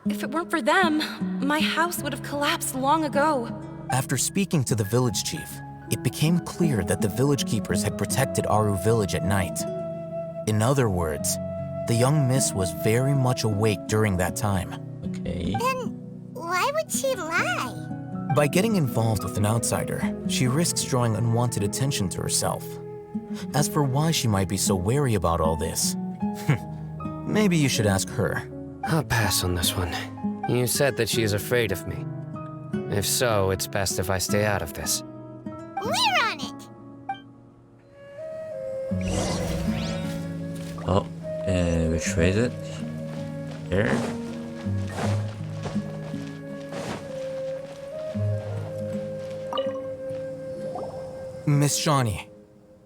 E: If it weren't for them, my house would have collapsed long ago.
B: After speaking to the village chief, it became clear that the village keepers had protected Aru village at night. In other words, the young miss was very much awake during that time.
A: Okay.
C: Then why would she lie?
B: By getting involved with an outsider, she risks drawing unwanted attention to herself. As for why she might be so wary about all this, maybe you should ask her.
D: I'll pass on this one. You said that she is afraid of me. If so, it's best if I stay out of this.
C: We're on it!
A: Oh, which way is it? Here?
B: Miss Shawnee,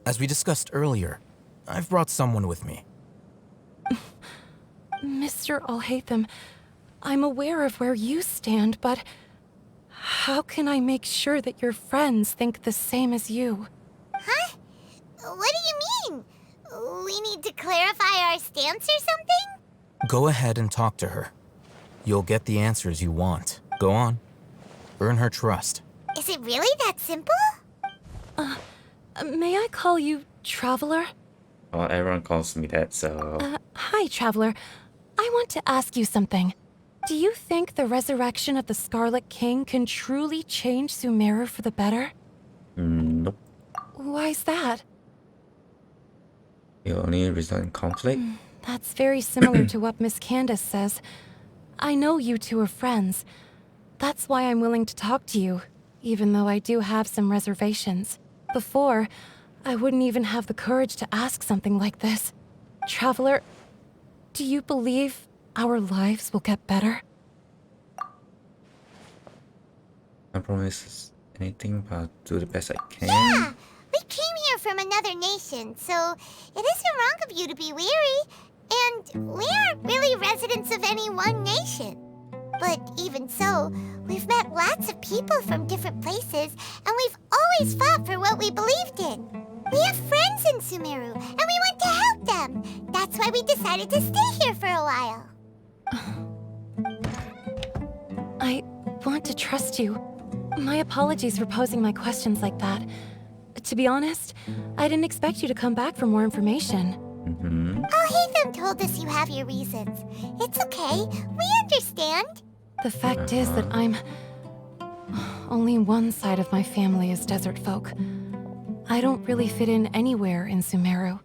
B: as we discussed earlier, I've brought someone with me.
E: Mr. Alhaitham, I'm aware of where you stand, but how can I make sure that your friends think the same as you?
C: Huh? What do you mean? We need to clarify our stance or something?
B: Go ahead and talk to her. You'll get the answers you want. Go on. Earn her trust.
C: Is it really that simple?
E: May I call you Traveler?
A: Well, everyone calls me that, so...
E: Hi, Traveler. I want to ask you something. Do you think the resurrection of the Scarlet King can truly change Sumeru for the better?
A: Nope.
E: Why's that?
A: It only result in conflict?
E: That's very similar to what Miss Candace says. I know you two are friends. That's why I'm willing to talk to you, even though I do have some reservations. Before, I wouldn't even have the courage to ask something like this. Traveler, do you believe our lives will get better?
A: I promise anything, but I'll do the best I can.
C: Yeah! We came here from another nation, so it isn't wrong of you to be weary. And we aren't really residents of any one nation. But even so, we've met lots of people from different places, and we've always fought for what we believed in. We have friends in Sumeru, and we want to help them. That's why we decided to stay here for a while.
E: I want to trust you. My apologies for posing my questions like that. To be honest, I didn't expect you to come back for more information.
C: Alhaitham told us you have your reasons. It's okay. We understand.
E: The fact is that I'm
G: Only one side of my family is desert folk. I don't really fit in anywhere in Sumeru.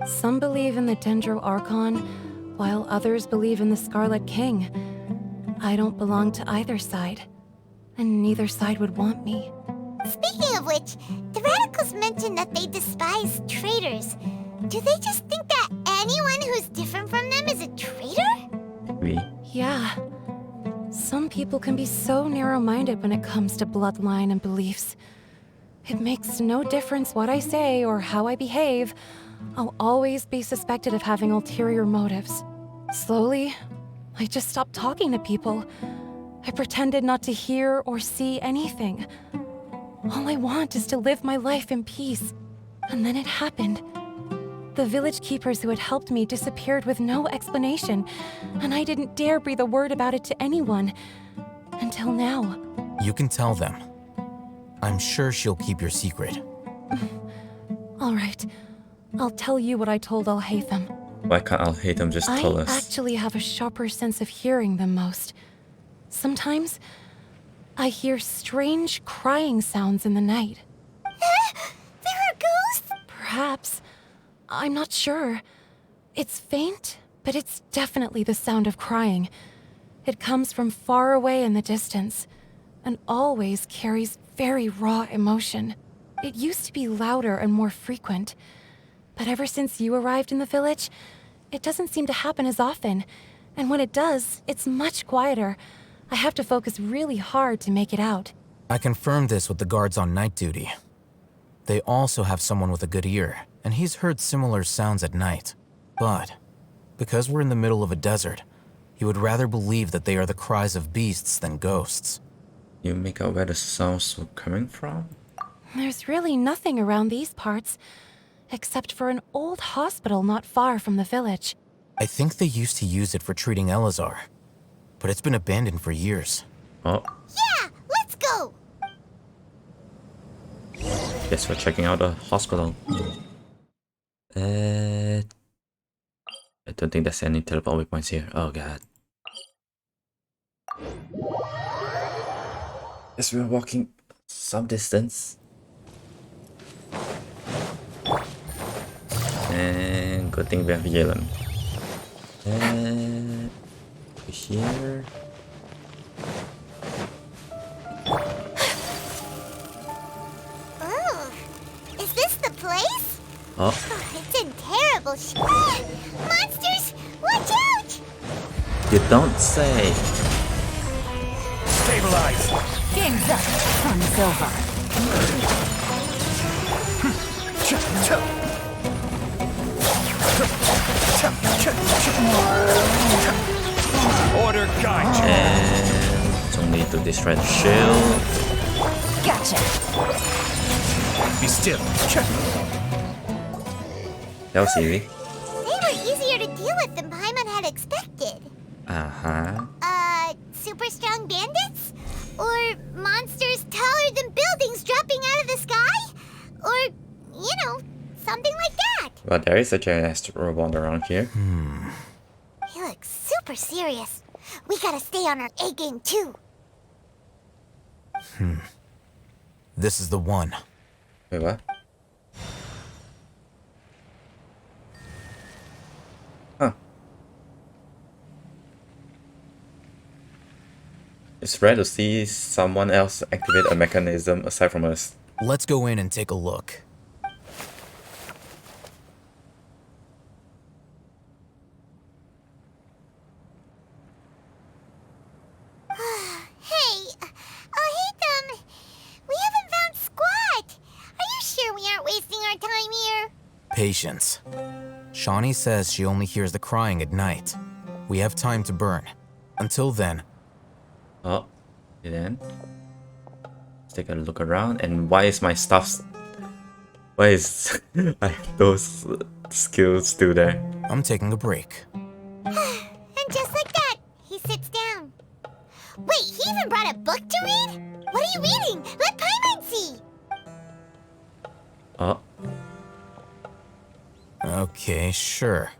G: Some believe in the Dendro Archon, while others believe in the Scarlet King. I don't belong to either side, and neither side would want me.
C: Speaking of which, the radicals mentioned that they despise traitors. Do they just think that anyone who's different from them is a traitor?
A: Oui.
G: Yeah. Some people can be so narrow-minded when it comes to bloodline and beliefs. It makes no difference what I say or how I behave. I'll always be suspected of having ulterior motives. Slowly, I just stopped talking to people. I pretended not to hear or see anything. All I want is to live my life in peace. And then it happened. The village keepers who had helped me disappeared with no explanation, and I didn't dare breathe a word about it to anyone. Until now.
B: You can tell them. I'm sure she'll keep your secret.
G: All right. I'll tell you what I told Al-Haytham.
A: Why can't Al-Haytham just tell
G: I
A: us?
G: actually have a sharper sense of hearing than most. Sometimes, I hear strange crying sounds in the night.
C: There are ghosts?
G: Perhaps. I'm not sure. It's faint, but it's definitely the sound of crying. It comes from far away in the distance, and always carries very raw emotion. It used to be louder and more frequent, but ever since you arrived in the village, it doesn't seem to happen as often, and when it does, it's much quieter. I have to focus really hard to make it out.
B: I confirmed this with the guards on night duty. They also have someone with a good ear, and he's heard similar sounds at night. But, because we're in the middle of a desert, he would rather believe that they are the cries of beasts than ghosts.
A: You make out where the sounds were coming from?
G: There's really nothing around these parts, except for an old hospital not far from the village.
B: I think they used to use it for treating Elazar, but it's been abandoned for years.
A: Oh.
C: Yeah, let's go!
A: Guess we're checking out the hospital. I don't think there's any teleport waypoints here. Oh god. Yes, we're walking some distance. And good thing we have Yellen. Here.
C: Oh, is this the place?
A: Oh.
C: It's in terrible monsters! Watch out!
A: You don't say.
J: Stabilize!
E: Game's up. Sun's over.
J: Order guide.
A: And don't need to destroy the shield.
E: Gotcha.
J: Be still.
A: That was easy.
C: They were easier to deal with than Paimon had expected.
A: Uh-huh.
C: Super strong bandits? Or monsters taller than buildings dropping out of the sky? Or, you know, something like that.
A: Well, there is a giant robot around here.
C: He looks super serious. We gotta stay on our A game too.
B: This is the one.
A: Wait, what? Huh. It's rare to see someone else activate a mechanism aside from us.
B: Let's go in and take a look.
C: Hey, Haytham, we haven't found squat. Are you sure we aren't wasting our time here?
B: Patience. Shawnee says she only hears the crying at night. We have time to burn. Until then.
A: Oh, and then let's take a look around. And why is my stuff? Why is those skills still there?
B: I'm taking a break.
C: And just like that, he sits down. Wait, he even brought a book to read? What are you reading? Let Paimon see.
A: Oh,
B: Okay, sure.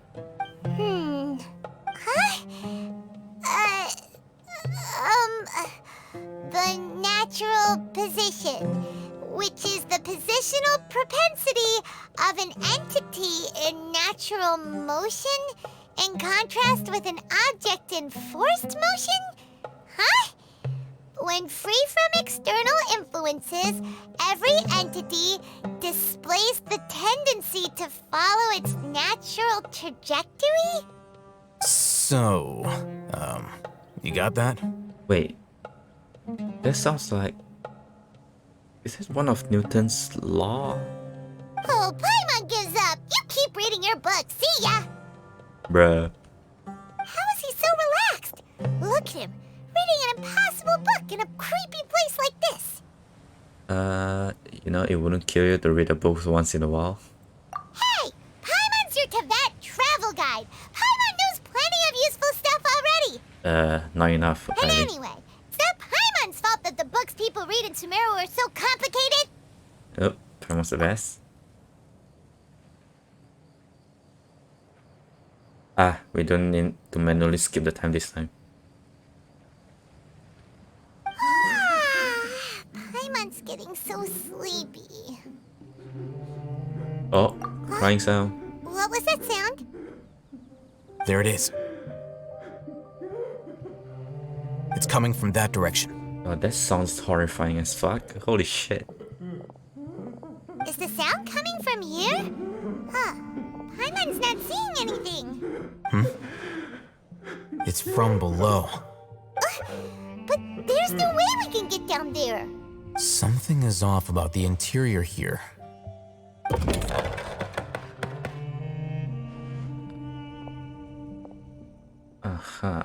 C: Huh? The natural position, which is the positional propensity of an entity in natural motion in contrast with an object in forced motion? Huh? When free from external influences, every entity displays the tendency to follow its natural trajectory?
B: So, you got that?
A: Wait. That sounds like... Is this one of Newton's law?
C: Oh, Paimon gives up. You keep reading your book. See ya!
A: Bruh.
C: How is he so relaxed? Look at him, reading an impossible book in a creepy place like this.
A: You know, it wouldn't kill you to read a book once in a while.
C: Hey! Paimon's your Teyvat travel guide. Paimon knows plenty of useful stuff already.
A: Not enough,
C: And
A: apparently.
C: anyway, it's not Paimon's fault that the books people read in Sumeru are so complicated.
A: Oh, Paimon's the best. Ah, we don't need to manually skip the time this time.
C: Paimon's getting so sleepy.
A: Oh, crying sound.
C: What was that sound?
B: There it is. It's coming from that direction.
A: Oh, that sounds horrifying as fuck. Holy shit.
C: Is the sound coming from here? Huh. Paimon's not seeing anything.
B: It's from below.
C: But there's no way we can get down there.
B: Something is off about the interior here.
A: Uh-huh.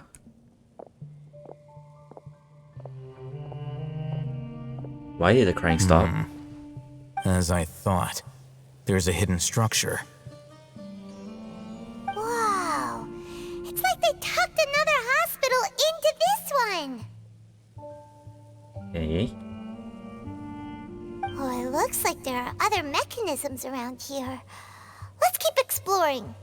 A: Why did the crying stop?
B: As I thought, there's a hidden structure.
C: Wow. It's like they tucked another hospital into this one.
A: Okay.
C: Oh, it looks like there are other mechanisms around here. Let's keep exploring.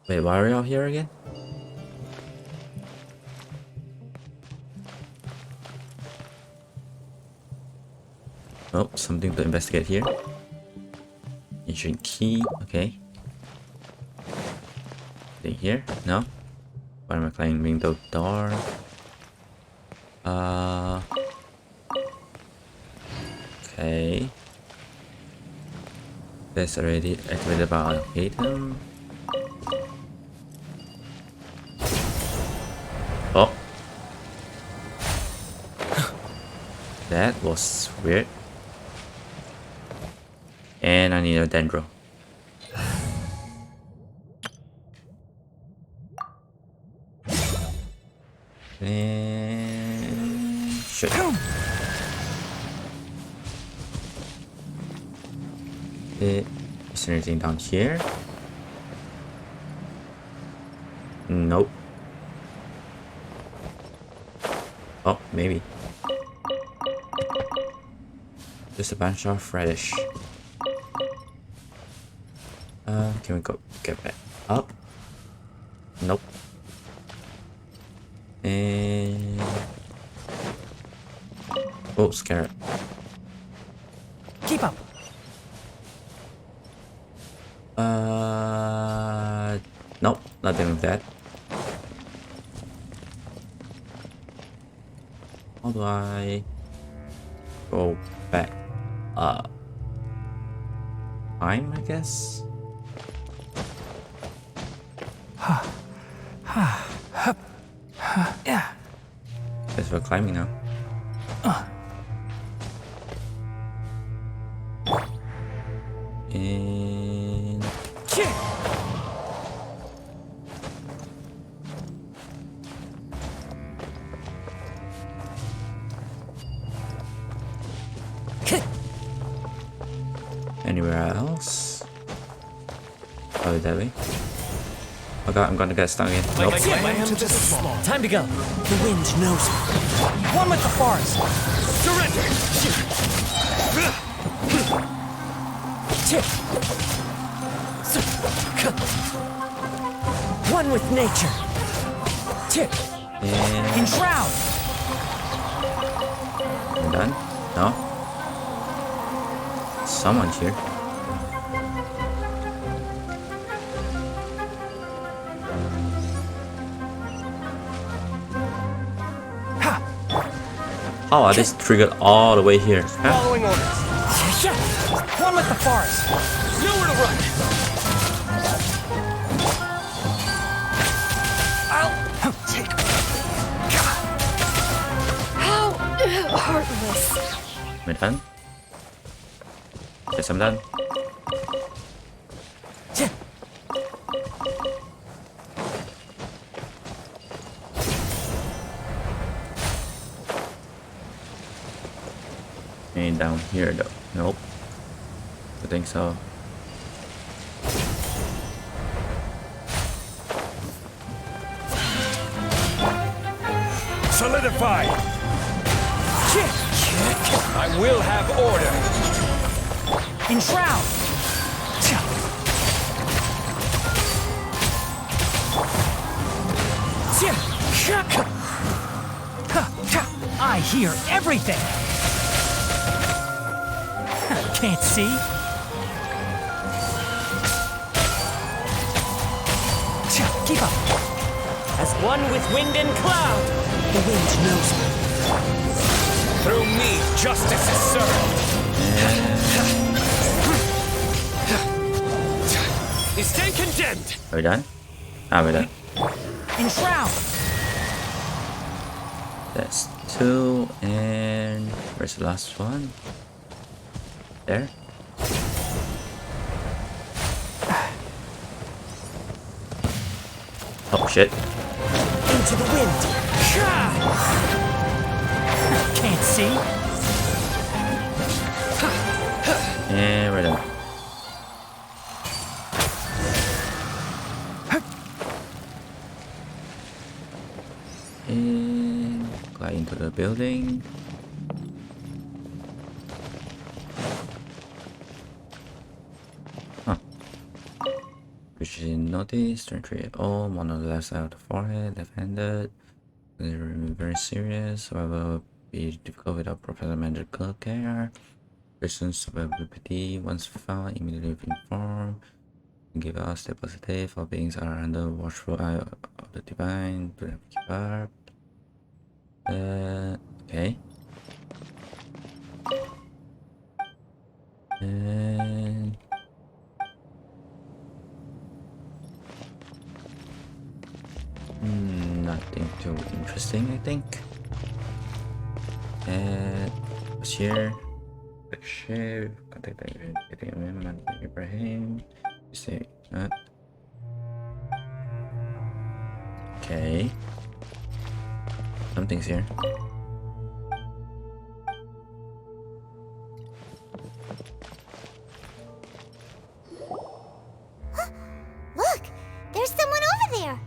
A: Wait, why are we out here again? Oh, something to investigate here. Ancient key, okay. Anything here? No? Why am I climbing the door? Okay. That's already activated by item. Oh. That was weird. And I need a dendro. And shit. Is there anything down here? Nope. Oh, maybe. Just a bunch of radish. Can we go get back up? Nope. And oh, scarab.
M: Keep up.
A: Nope, nothing with that. How do I go back up? Time, I guess.
M: Yeah.
A: Guess we're climbing now. And anywhere else? Oh, that way. Oh god, I'm gonna get stuck again. Nope.
M: Time to go. The wind knows me. One with the forest. Surrender.
B: one with nature.
A: And
M: Enshroud.
A: we're done? No? Someone's here. How are these triggered all the way here? Huh?
M: Following orders. One with the forest. Nowhere to run. I'll take.
G: How heartless.
A: Am I done? Yes, I'm done. Ain't down here though. Nope. I think so.
J: Solidify! I will have order!
M: Enshroud. I hear everything. Can't see. Keep up.
B: As one with wind and cloud, the wind knows me.
J: Through me, justice is served!
B: Stay condemned.
A: Are we done? Ah, we're done.
M: Enshroud.
A: That's 2, and where's the last one? There. Oh shit.
B: Into the wind.
M: Can't see.
A: And we're done. And fly into the building. Huh. Precision notice, turn 3 at all, one on the left side of the forehead, left-handed. Very serious, however, be difficult without proper medical care. Person's survivability, once found, immediately informed. Give us stay positive. All beings are under watchful eye of the divine. Do not give up. Okay. And nothing too interesting, I think. And what's here? Share. Contact Ibrahim. Say that. Okay. Something's here.
C: Look, there's someone over there.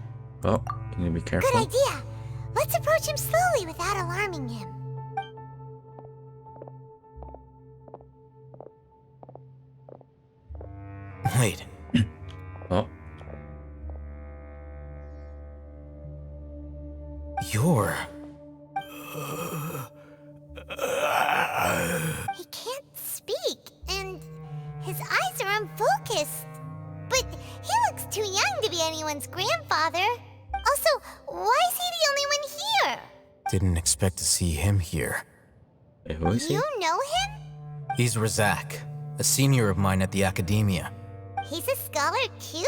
A: Oh, you need to be careful.
C: Good idea. Let's approach him slowly without alarming him.
B: Wait.
A: Oh.
B: You're...
C: He can't speak, and his eyes are unfocused. But he looks too young to be anyone's grandfather. Also, why is he the only one here?
B: Didn't expect to see him here.
A: Wait, who is he?
C: You know him?
B: He's Razak, a senior of mine at the academia.
C: He's a scholar too?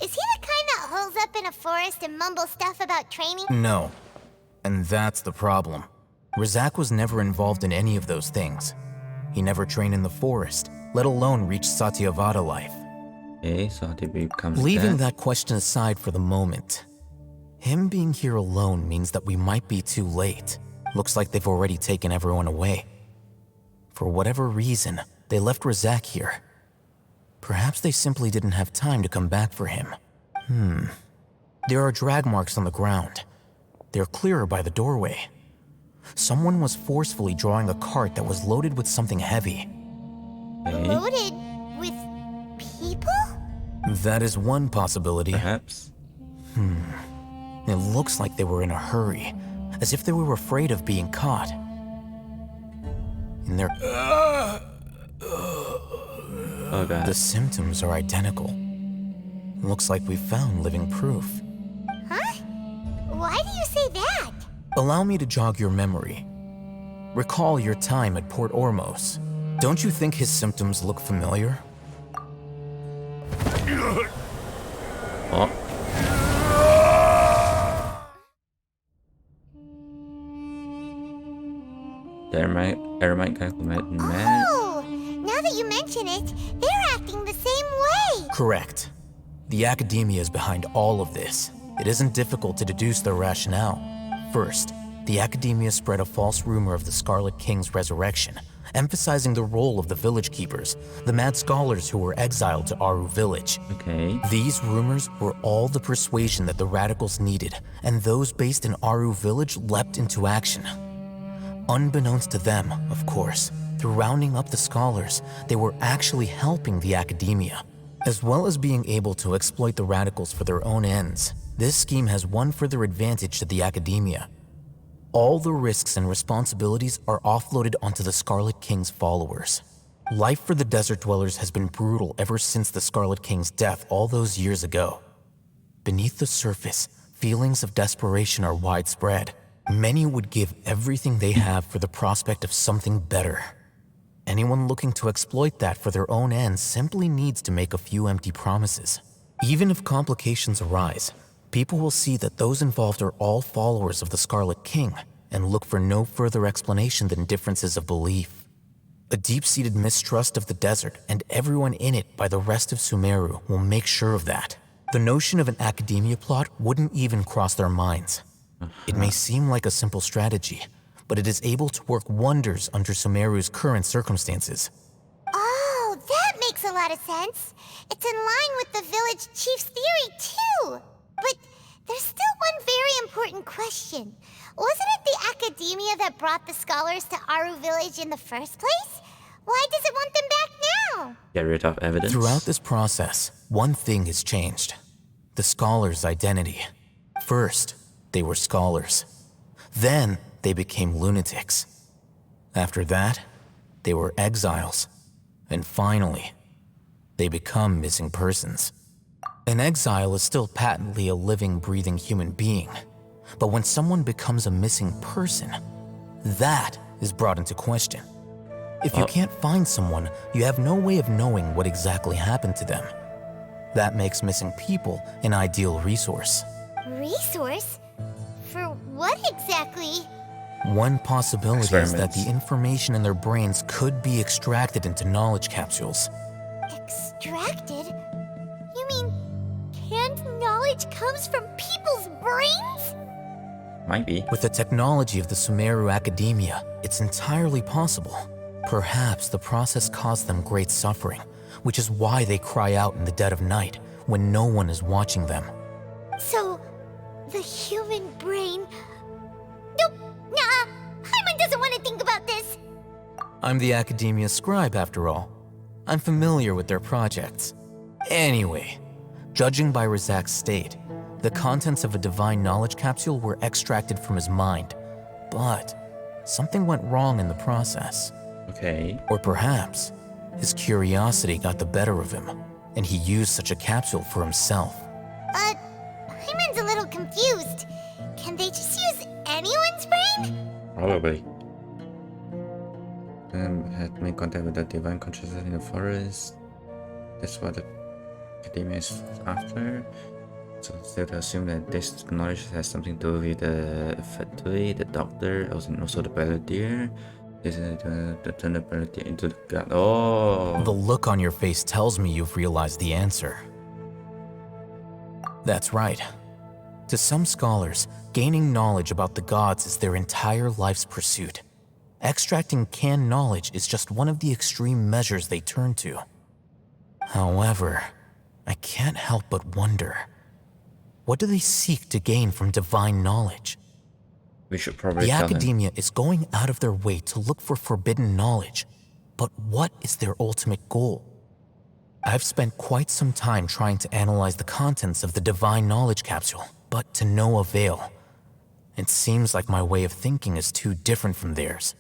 C: Is he the kind that holes up in a forest and mumbles stuff about training?
B: No. And that's the problem. Razak was never involved in any of those things. He never trained in the forest, let alone reach Satyavada life.
A: Okay, so how did we become
B: Leaving that question aside for the moment, him being here alone means that we might be too late. Looks like they've already taken everyone away. For whatever reason, they left Razak here. Perhaps they simply didn't have time to come back for him. There are drag marks on the ground. They're clearer by the doorway. Someone was forcefully drawing a cart that was loaded with something heavy.
A: Okay.
C: Loaded with people?
B: That is one possibility.
A: Perhaps.
B: It looks like they were in a hurry, as if they were afraid of being caught. In their...
A: Oh god.
B: The symptoms are identical. Looks like we found living proof.
C: Huh? Why do you say that?
B: Allow me to jog your memory. Recall your time at Port Ormos. Don't you think his symptoms look familiar?
A: Oh. Ermite guy who met man.
C: Oh, now that you mention it, they're acting the same way.
B: Correct. The Academia is behind all of this. It isn't difficult to deduce their rationale. First, the Academia spread a false rumor of the Scarlet King's resurrection, emphasizing the role of the village keepers, the mad scholars who were exiled to Aru village.
A: Okay.
B: These rumors were all the persuasion that the radicals needed, and those based in Aru village leapt into action. Unbeknownst to them, of course, through rounding up the scholars, they were actually helping the Academia. As well as being able to exploit the radicals for their own ends, this scheme has one further advantage to the Academia. All the risks and responsibilities are offloaded onto the Scarlet King's followers. Life for the desert dwellers has been brutal ever since the Scarlet King's death all those years ago. Beneath the surface, feelings of desperation are widespread. Many would give everything they have for the prospect of something better. Anyone looking to exploit that for their own ends simply needs to make a few empty promises. Even if complications arise, people will see that those involved are all followers of the Scarlet King and look for no further explanation than differences of belief. A deep-seated mistrust of the desert and everyone in it by the rest of Sumeru will make sure of that. The notion of an Academia plot wouldn't even cross their minds. It may seem like a simple strategy, but it is able to work wonders under Sumeru's current circumstances.
C: Oh, that makes a lot of sense. It's in line with the village chief's theory, too. But there's still one very important question. Wasn't it the Academia that brought the scholars to Aru village in the first place? Why does it want them back now?
A: Get rid of evidence.
B: Throughout this process, one thing has changed. The scholars' identity. First, they were scholars. Then, they became lunatics. After that, they were exiles. And finally, they become missing persons. An exile is still patently a living, breathing human being. But when someone becomes a missing person, that is brought into question. If you can't find someone, you have no way of knowing what exactly happened to them. That makes missing people an ideal resource.
C: Resource? For what exactly?
B: One possibility is that the information in their brains could be extracted into knowledge capsules.
C: Extracted? You mean canned knowledge comes from people's brains?
A: Might be.
B: With the technology of the Sumeru Academia, it's entirely possible. Perhaps the process caused them great suffering, which is why they cry out in the dead of night when no one is watching them.
C: So, the human brain... Nope, nah, Hyman doesn't want to think about this.
B: I'm the Academia scribe, after all. I'm familiar with their projects. Anyway, judging by Razak's state, the contents of a divine knowledge capsule were extracted from his mind, but something went wrong in the process.
A: Okay.
B: Or perhaps his curiosity got the better of him, and he used such a capsule for himself.
C: Hyman's a little confused. Can they just use anyone's brain?
A: Probably. Had made contact with the divine consciousness in the forest. That's what the Academia is after. So still to assume that this knowledge has something to do with the Fatui, the doctor, also the Balladeer. This is to turn the Balladeer into the god. Oh!
B: The look on your face tells me you've realized the answer. That's right. To some scholars, gaining knowledge about the gods is their entire life's pursuit. Extracting canned knowledge is just one of the extreme measures they turn to. However, I can't help but wonder, what do they seek to gain from divine knowledge?
A: We should probably
B: The
A: tell them.
B: Academia is going out of their way to look for forbidden knowledge, but what is their ultimate goal? I've spent quite some time trying to analyze the contents of the divine knowledge capsule, but to no avail. It seems like my way of thinking is too different from theirs.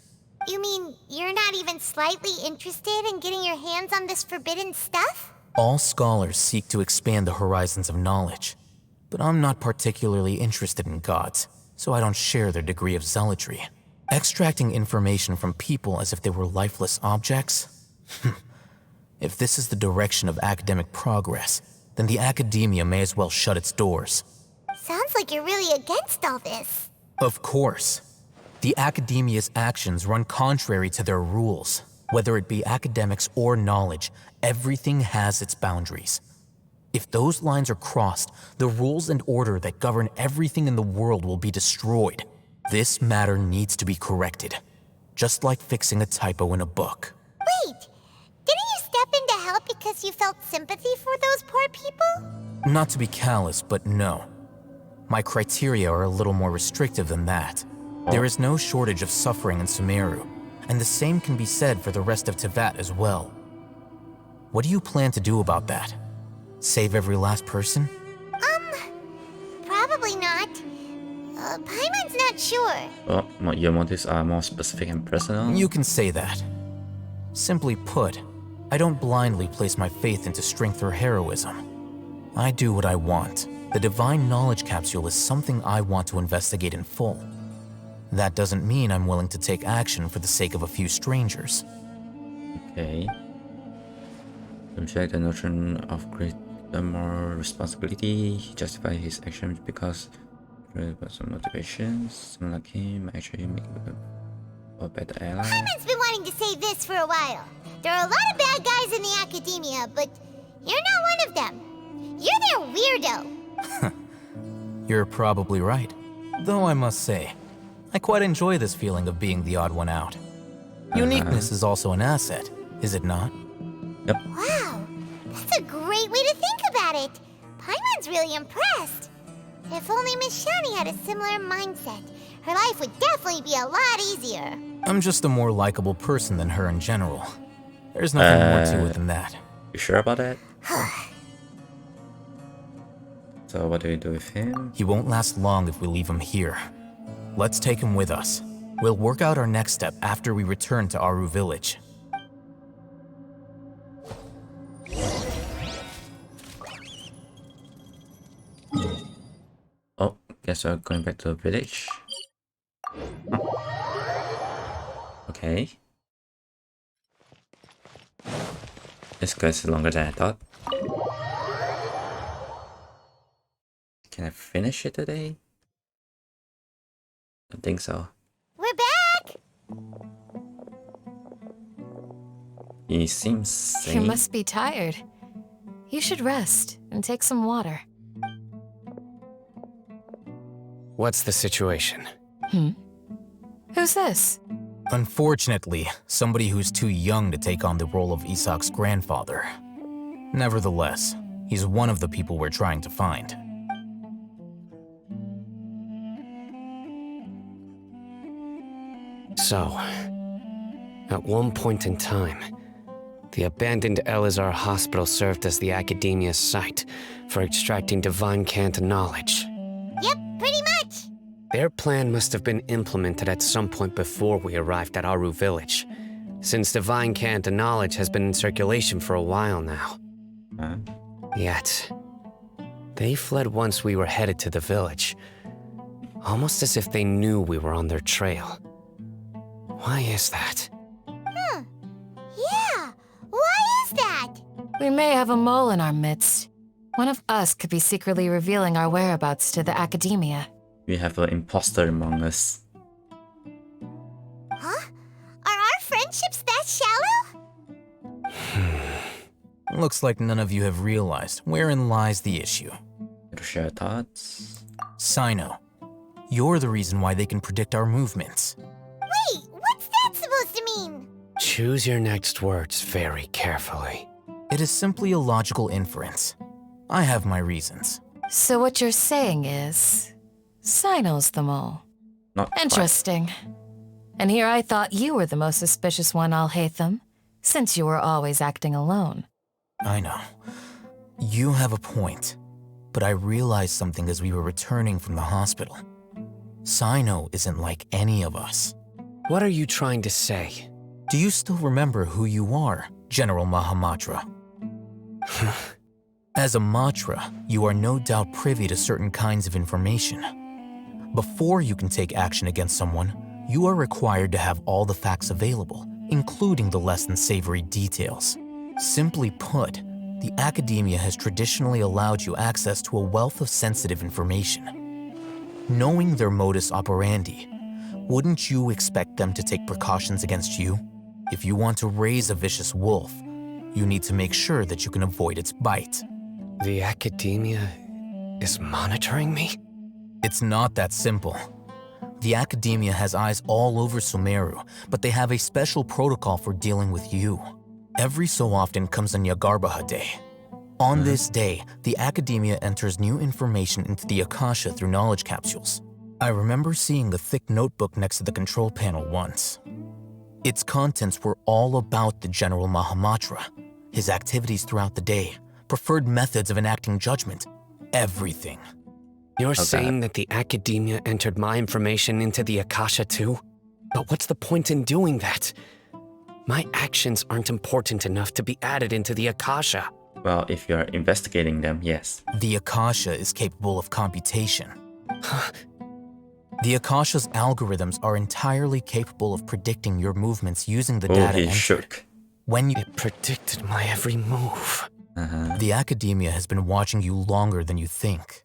C: You mean you're not even slightly interested in getting your hands on this forbidden stuff?
B: All scholars seek to expand the horizons of knowledge, but I'm not particularly interested in gods, so I don't share their degree of zealotry. Extracting information from people as if they were lifeless objects? If this is the direction of academic progress, then the academia may as well shut its doors.
C: Sounds like you're really against all this.
B: Of course. The academia's actions run contrary to their rules. Whether it be academics or knowledge, everything has its boundaries. If those lines are crossed, the rules and order that govern everything in the world will be destroyed. This matter needs to be corrected, just like fixing a typo in a book.
C: Wait, didn't you step in to help because you felt sympathy for those poor people?
B: Not to be callous, but no. My criteria are a little more restrictive than that. There is no shortage of suffering in Sumeru, and the same can be said for the rest of Teyvat as well. What do you plan to do about that? Save every last person?
C: Probably not. Paimon's not sure.
A: Well, your motives are more specific and personal.
B: You can say that. Simply put, I don't blindly place my faith into strength or heroism. I do what I want. The divine knowledge capsule is something I want to investigate in full. That doesn't mean I'm willing to take action for the sake of a few strangers.
A: Okay. Reject the notion of greater moral responsibility. He justified his actions because personal motivations. Someone like him actually make a better ally.
C: Paimon's been wanting to say this for a while. There are a lot of bad guys in the academia, but you're not one of them. You're their weirdo.
B: You're probably right. Though I must say, I quite enjoy this feeling of being the odd one out. Uniqueness is also an asset, is it not?
A: Yep.
C: Wow, that's a great way to think about it. Paimon's really impressed. If only Miss Shani had a similar mindset, her life would definitely be a lot easier.
B: I'm just a more likable person than her in general. There's nothing more to it than that.
A: You sure about that? So what do we do with him?
B: He won't last long if we leave him here. Let's take him with us. We'll work out our next step after we return to Aru village.
A: Oh, guess we're going back to the village. Okay. This goes longer than I thought. Can I finish it today? I think so.
C: We're back!
A: He seems sane.
G: You must be tired. You should rest and take some water.
D: What's the situation?
G: Who's this?
B: Unfortunately, somebody who's too young to take on the role of Isak's grandfather. Nevertheless, he's one of the people we're trying to find.
D: So, at one point in time, the abandoned Elazar hospital served as the academia's site for extracting divine cant knowledge.
C: Yep, pretty much.
D: Their plan must have been implemented at some point before we arrived at Aru village, since divine cant knowledge has been in circulation for a while now.
A: Huh?
D: Yet, they fled once we were headed to the village, almost as if they knew we were on their trail. Why is that?
C: Yeah, why is that?
G: We may have a mole in our midst. One of us could be secretly revealing our whereabouts to the academia.
A: We have an imposter among us.
C: Huh? Are our friendships that shallow?
B: Looks like none of you have realized wherein lies the issue.
A: To share thoughts.
B: Sino, you're the reason why they can predict our movements.
C: Wait, what's that supposed to mean?
D: Choose your next words very carefully.
B: It is simply a logical inference. I have my reasons.
G: So what you're saying is, Sino's the mole.
A: Not quite.
G: Interesting. And here I thought you were the most suspicious one, Al-Haytham, since you were always acting alone.
B: I know. You have a point. But I realized something as we were returning from the hospital. Sino isn't like any of us.
D: What are you trying to say?
B: Do you still remember who you are, General Mahamatra? As a Matra, you are no doubt privy to certain kinds of information. Before you can take action against someone, you are required to have all the facts available, including the less than savory details. Simply put, the academia has traditionally allowed you access to a wealth of sensitive information. Knowing their modus operandi, wouldn't you expect them to take precautions against you? If you want to raise a vicious wolf, you need to make sure that you can avoid its bite.
D: The academia is monitoring me?
B: It's not that simple. The academia has eyes all over Sumeru, but they have a special protocol for dealing with you. Every so often comes a Nyagarbaha Day. On this day, the academia enters new information into the Akasha through knowledge capsules. I remember seeing the thick notebook next to the control panel once. Its contents were all about the General Mahamatra, his activities throughout the day, preferred methods of enacting judgment, everything.
D: You're saying that the academia entered my information into the Akasha too? But what's the point in doing that? My actions aren't important enough to be added into the Akasha.
A: Well, if you're investigating them, yes.
B: The Akasha is capable of computation. The Akasha's algorithms are entirely capable of predicting your movements using the data
A: he
B: entered.
A: shook.
B: When you
D: It predicted my every move.
B: The academia has been watching you longer than you think.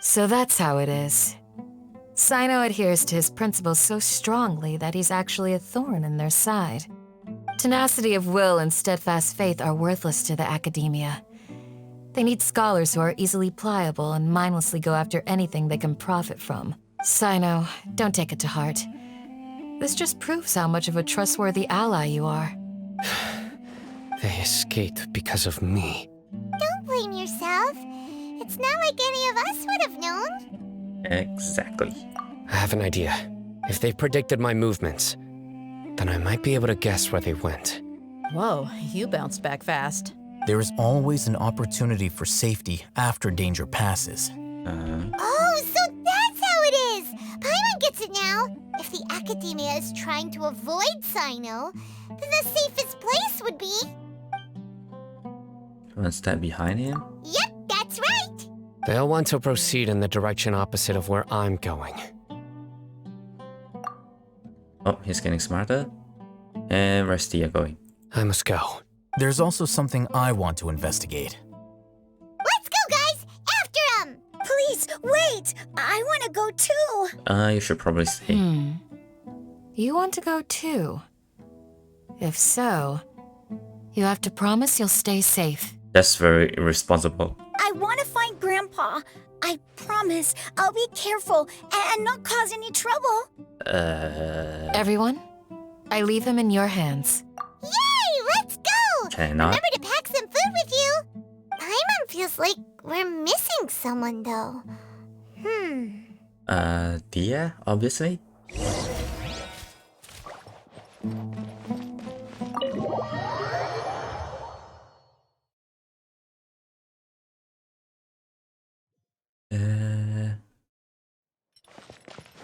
G: So that's how it is. Sino adheres to his principles so strongly that he's actually a thorn in their side. Tenacity of will and steadfast faith are worthless to the academia. They need scholars who are easily pliable and mindlessly go after anything they can profit from. Sino, don't take it to heart. This just proves how much of a trustworthy ally you are.
D: They escaped because of me.
C: Don't blame yourself. It's not like any of us would have known.
A: Exactly.
D: I have an idea. If they predicted my movements, then I might be able to guess where they went.
E: Whoa, you bounced back fast.
B: There is always an opportunity for safety after danger passes.
C: Oh, so that's how it is! Paimon gets it now. If the academia is trying to avoid Sino, then the safest place would be...
A: One step behind him?
C: Yep, that's right!
D: They'll want to proceed in the direction opposite of where I'm going.
A: Oh, he's getting smarter. And where's Tia going?
D: I must go.
B: There's also something I want to investigate.
C: Let's go, guys! After him!
I: Please, wait! I want to go too!
A: You should probably stay.
G: You want to go too? If so, you have to promise you'll stay safe.
A: That's very irresponsible.
I: I want to find Grandpa. I promise I'll be careful and not cause any trouble.
G: Everyone, I leave him in your hands.
C: Yay! Let's go!
A: Cannot.
C: Remember to pack some food with you. Paimon feels like we're missing someone, though.
A: Tia, obviously.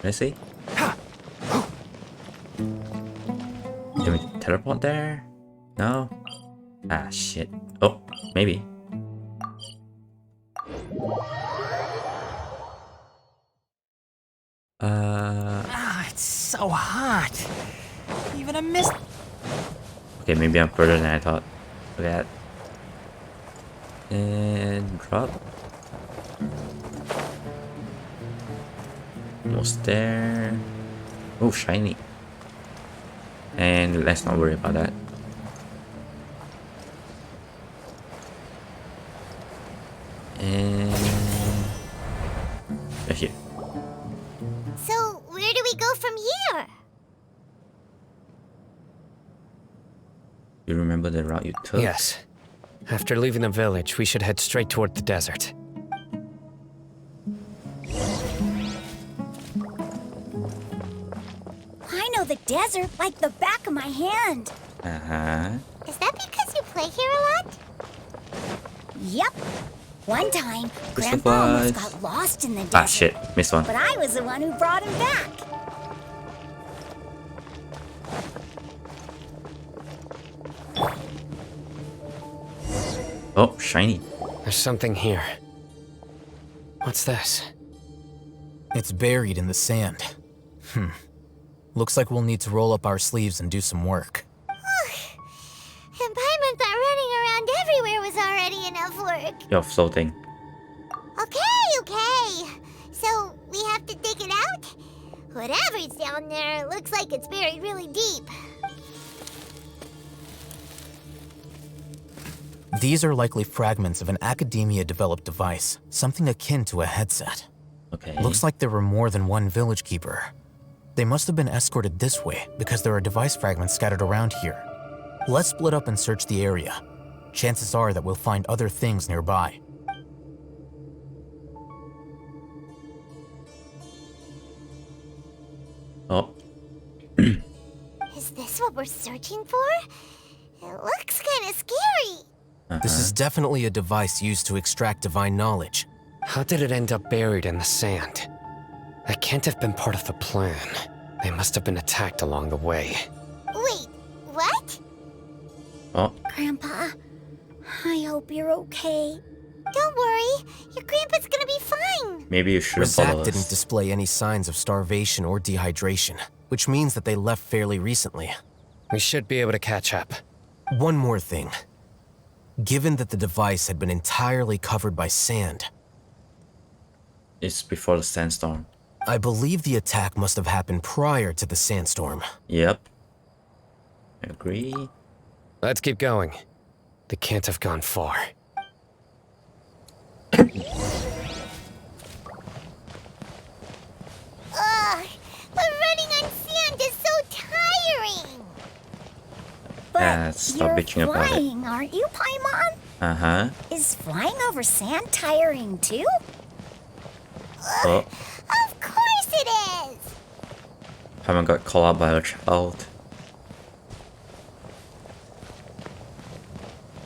A: Let's see. Can we teleport there? No? Ah, shit. Oh, maybe.
N: It's so hot. Even a mist.
A: Okay, maybe I'm further than I thought. Look at that. And drop. Almost there. Oh, shiny. And let's not worry about that. And right here.
C: So, where do we go from here?
A: You remember the route you took?
D: Yes. After leaving the village, we should head straight toward the desert.
I: I know the desert like the back of my hand.
A: Uh-huh.
C: Is that because you play here a lot?
I: Yep. One time,
A: Crystal
I: Grandpa almost
A: flies.
I: got lost in the desert.
A: Ah, shit. Missed one.
I: But I was the one who brought him back.
A: Oh, shiny.
D: There's something here. What's this?
B: It's buried in the sand. Looks like we'll need to roll up our sleeves and do some work.
C: And Paimon thought running around everywhere was already enough work.
A: You're floating.
C: Okay. So, we have to dig it out? Whatever's down there looks like it's buried really deep.
B: These are likely fragments of an Academia-developed device, something akin to a headset.
A: Okay.
B: Looks like there were more than one village keeper. They must have been escorted this way because there are device fragments scattered around here. Let's split up and search the area. Chances are that we'll find other things nearby.
A: Oh.
C: Is this what we're searching for? It looks kind of scary.
B: This is definitely a device used to extract divine knowledge.
D: How did it end up buried in the sand? That can't have been part of the plan. They must have been attacked along the way.
C: Wait, what?
A: Oh.
I: Grandpa, I hope you're okay.
C: Don't worry, your grandpa's gonna be fine.
A: Maybe you should follow
B: Razak didn't
A: us.
B: display any signs of starvation or dehydration, which means that they left fairly recently.
D: We should be able to catch up.
B: One more thing. Given that the device had been entirely covered by sand,
A: It's before the sandstorm.
B: I believe the attack must have happened prior to the sandstorm.
A: Yep. I agree.
D: Let's keep going. They can't have gone far.
C: Ugh, but running on sand is so tiring.
I: But
A: stop
I: you're
A: bitching about it.
I: flying, aren't you, Paimon?
A: Uh-huh.
I: Is flying over sand tiring too?
A: Oh.
C: Of course it is.
A: Haven't got called out by a child.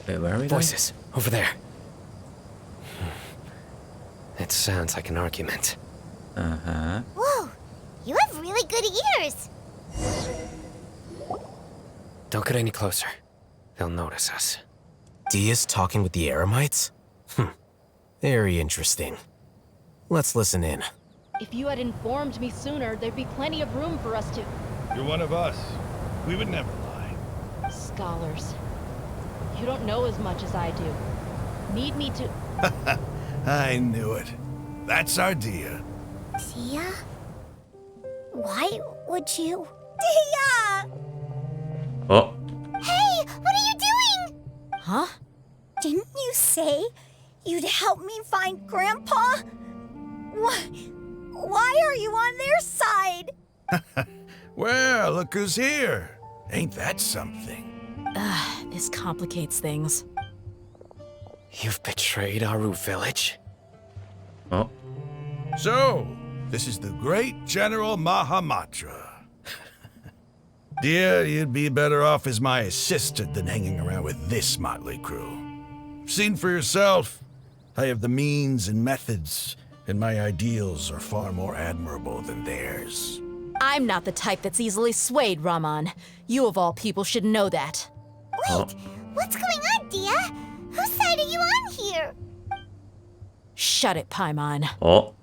A: Wait, where are we going?
D: Voices, over there. It sounds like an argument.
A: Uh-huh.
C: Whoa, you have really good ears.
D: Don't get any closer. They'll notice us.
B: Dia's talking with the Eremites? Very interesting. Let's listen in.
O: If you had informed me sooner, there'd be plenty of room for us to...
P: You're one of us. We would never lie.
O: Scholars. You don't know as much as I do. Need me to...
P: I knew it. That's our Dia.
I: Dia? Why would you? Dia!
A: Oh.
C: Hey, what are you doing?
E: Huh?
I: Didn't you say you'd help me find Grandpa? Why are you on their side?
P: Well, look who's here. Ain't that something?
E: This complicates things.
D: You've betrayed Aru village?
A: Oh.
P: So, this is the great General Mahamatra. Dear, you'd be better off as my assistant than hanging around with this motley crew. Seen for yourself, I have the means and methods, and my ideals are far more admirable than theirs.
E: I'm not the type that's easily swayed, Raman. You of all people should know that.
C: Wait, what's going on, Dia? Whose side are you on here?
E: Shut it, Paimon.
A: Oh.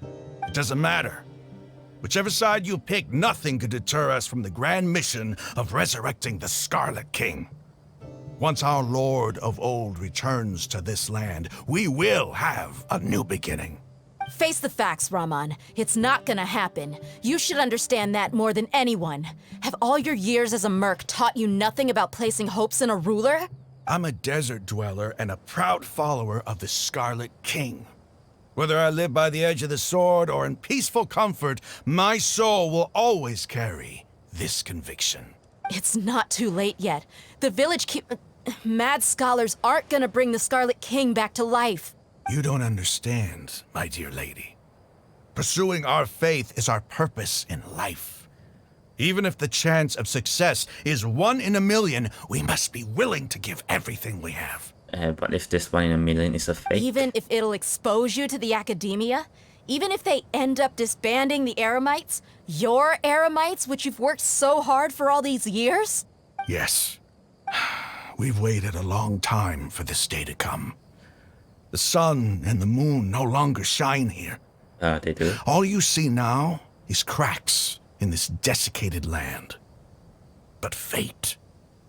P: It doesn't matter. Whichever side you pick, nothing could deter us from the grand mission of resurrecting the Scarlet King. Once our Lord of Old returns to this land, we will have a new beginning.
E: Face the facts, Raman. It's not gonna happen. You should understand that more than anyone. Have all your years as a merc taught you nothing about placing hopes in a ruler?
P: I'm a desert dweller and a proud follower of the Scarlet King. Whether I live by the edge of the sword or in peaceful comfort, my soul will always carry this conviction.
E: It's not too late yet. The village mad scholars aren't gonna bring the Scarlet King back to life.
P: You don't understand, my dear lady. Pursuing our faith is our purpose in life. Even if the chance of success is 1 in a million, we must be willing to give everything we have.
A: But if this 1 in a million is a fake?
E: Even if it'll expose you to the academia? Even if they end up disbanding the Eremites? Your Eremites, which you've worked so hard for all these years?
P: Yes. We've waited a long time for this day to come. The sun and the moon no longer shine here.
A: They do.
P: All you see now is cracks in this desiccated land. But fate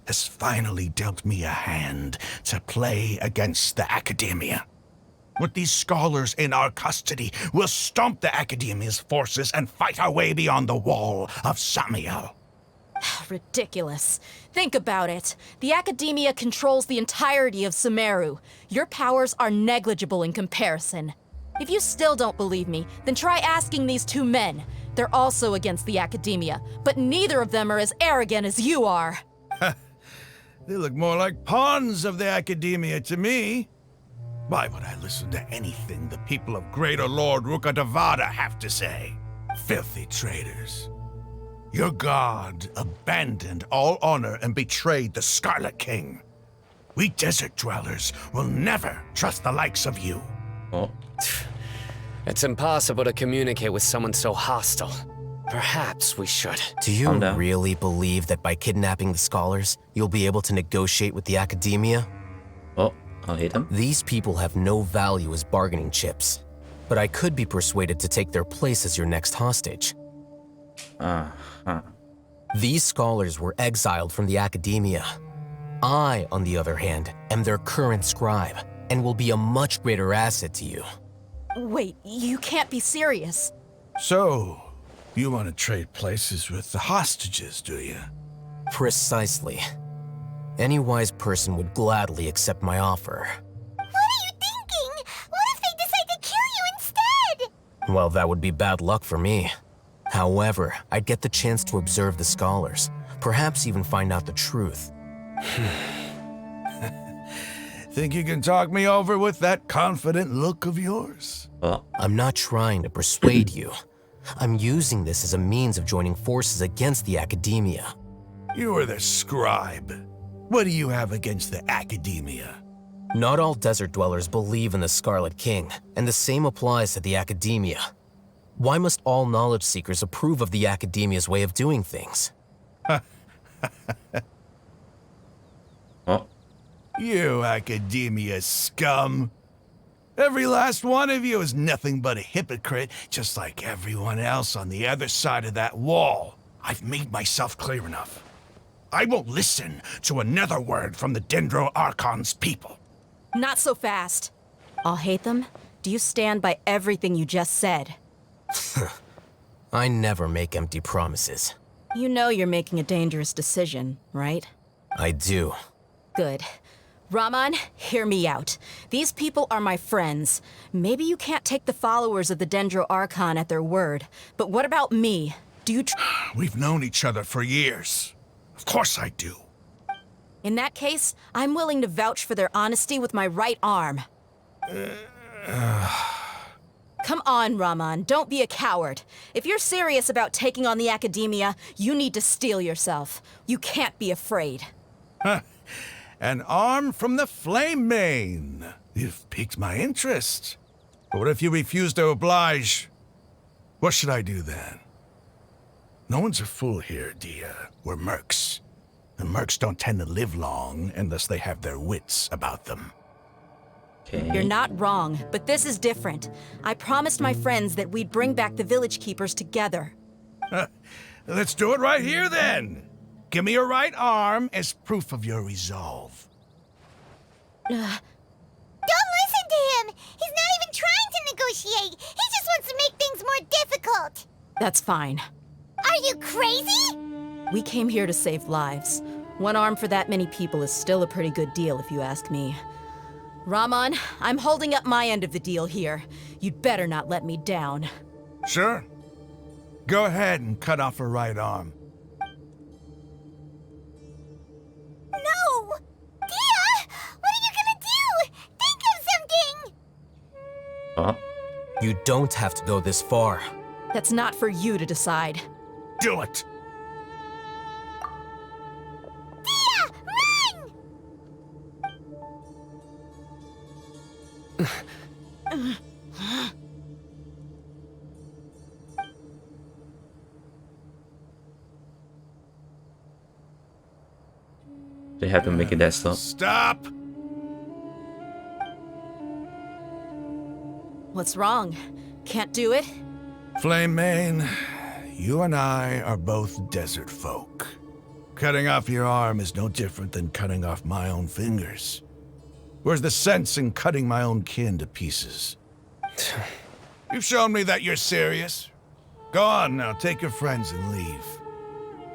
P: has finally dealt me a hand to play against the academia. With these scholars in our custody, we'll stomp the academia's forces and fight our way beyond the wall of Samiel.
E: Ridiculous. Think about it. The academia controls the entirety of Sumeru. Your powers are negligible in comparison. If you still don't believe me, then try asking these two men. They're also against the academia, but neither of them are as arrogant as you are.
P: They look more like pawns of the academia to me. Why would I listen to anything the people of Greater Lord Rukkhadevada have to say? Filthy traitors. Your god abandoned all honor and betrayed the Scarlet King. We desert dwellers will never trust the likes of you.
A: Oh.
D: It's impossible to communicate with someone so hostile. Perhaps we should.
B: Do you really believe that by kidnapping the scholars, you'll be able to negotiate with the academia?
A: Oh, I'll hit them.
B: These people have no value as bargaining chips, but I could be persuaded to take their place as your next hostage. These scholars were exiled from the academia. I, on the other hand, am their current scribe, and will be a much greater asset to you.
E: Wait, you can't be serious.
P: So, you want to trade places with the hostages, do you?
B: Precisely. Any wise person would gladly accept my offer.
C: What are you thinking? What if they decide to kill you instead?
B: Well, that would be bad luck for me. However, I'd get the chance to observe the scholars, perhaps even find out the truth.
P: Think you can talk me over with that confident look of yours?
B: I'm not trying to persuade you. I'm using this as a means of joining forces against the academia.
P: You are the scribe. What do you have against the academia?
B: Not all desert dwellers believe in the Scarlet King, and the same applies to the academia. Why must all knowledge seekers approve of the academia's way of doing things?
P: You academia scum. Every last one of you is nothing but a hypocrite, just like everyone else on the other side of that wall. I've made myself clear enough. I won't listen to another word from the Dendro Archon's people.
E: Not so fast. I'll hate them. Do you stand by everything you just said?
B: I never make empty promises.
E: You know you're making a dangerous decision, right?
B: I do.
E: Good. Raman, hear me out. These people are my friends. Maybe you can't take the followers of the Dendro Archon at their word, but what about me? Do you
P: We've known each other for years. Of course I do.
E: In that case, I'm willing to vouch for their honesty with my right arm. Come on, Raman, don't be a coward. If you're serious about taking on the academia, you need to steel yourself. You can't be afraid.
P: An arm from the Flame Mane. You've piqued my interest. But what if you refuse to oblige? What should I do then? No one's a fool here, Dia. We're mercs. And mercs don't tend to live long unless they have their wits about them.
E: You're not wrong, but this is different. I promised my friends that we'd bring back the village keepers together.
P: Let's do it right here then. Give me your right arm as proof of your resolve.
C: Don't listen to him! He's not even trying to negotiate! He just wants to make things more difficult!
E: That's fine.
C: Are you crazy?
E: We came here to save lives. One arm for that many people is still a pretty good deal, if you ask me. Raman, I'm holding up my end of the deal here. You'd better not let me down.
P: Sure. Go ahead and cut off her right arm.
C: No! Dia! What are you gonna do? Think of something!
B: You don't have to go this far.
E: That's not for you to decide.
P: Do it!
C: Dia! Run!
A: They have to make it that slow.
P: Stop!
E: What's wrong? Can't do it?
P: Flame Mane, you and I are both desert folk. Cutting off your arm is no different than cutting off my own fingers. Where's the sense in cutting my own kin to pieces? You've shown me that you're serious. Go on now, take your friends and leave.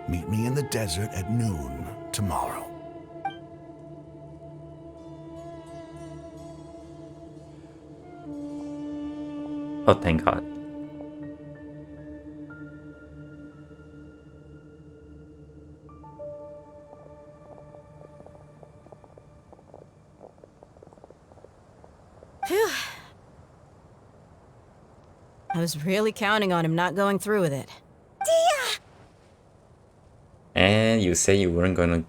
P: Meet me in the desert at noon tomorrow.
A: Oh, thank God.
E: Phew. I was really counting on him not going through with it.
I: Dia!
A: And you say you weren't gonna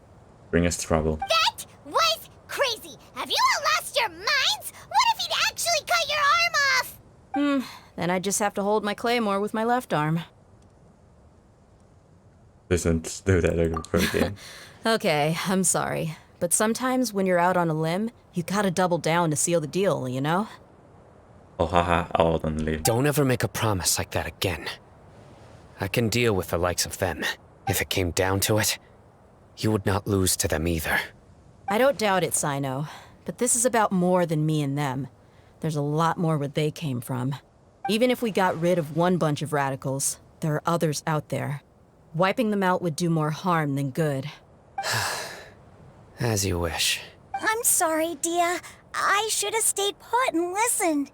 A: bring us trouble.
C: That was crazy! Have you all lost your minds? What if he'd actually cut your arm off?
E: Then I just have to hold my claymore with my left arm.
A: Don't do that again.
E: Okay, I'm sorry. But sometimes when you're out on a limb, you gotta double down to seal the deal, you know?
A: Oh, haha, oh, don't leave.
D: Don't ever make a promise like that again. I can deal with the likes of them. If it came down to it, you would not lose to them either.
E: I don't doubt it, Sino. But this is about more than me and them. There's a lot more where they came from. Even if we got rid of one bunch of radicals, there are others out there. Wiping them out would do more harm than good.
D: As you wish.
I: I'm sorry, Dia. I should have stayed put and listened.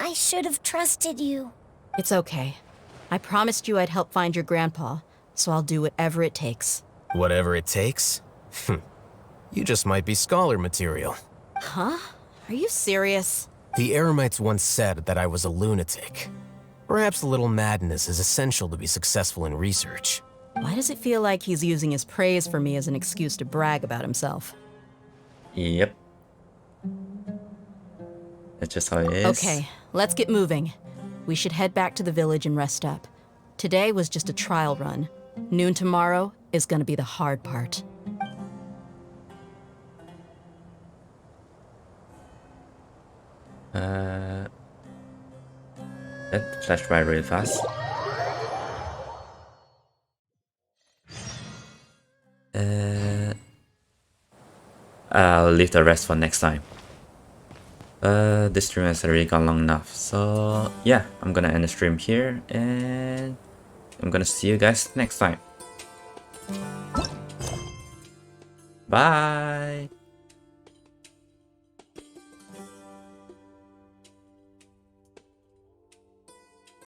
I: I should have trusted you.
E: It's okay. I promised you I'd help find your grandpa, so I'll do whatever it takes.
B: Whatever it takes? You just might be scholar material.
E: Huh? Are you serious?
B: The Eremites once said that I was a lunatic. Perhaps a little madness is essential to be successful in research.
E: Why does it feel like he's using his praise for me as an excuse to brag about himself?
A: Yep. That's just how it is.
E: Okay, let's get moving. We should head back to the village and rest up. Today was just a trial run. Noon tomorrow is gonna be the hard part.
A: That flashed by really fast. I'll leave the rest for next time. This stream has already gone long enough, so yeah, I'm gonna end the stream here, and I'm gonna see you guys next time. Bye!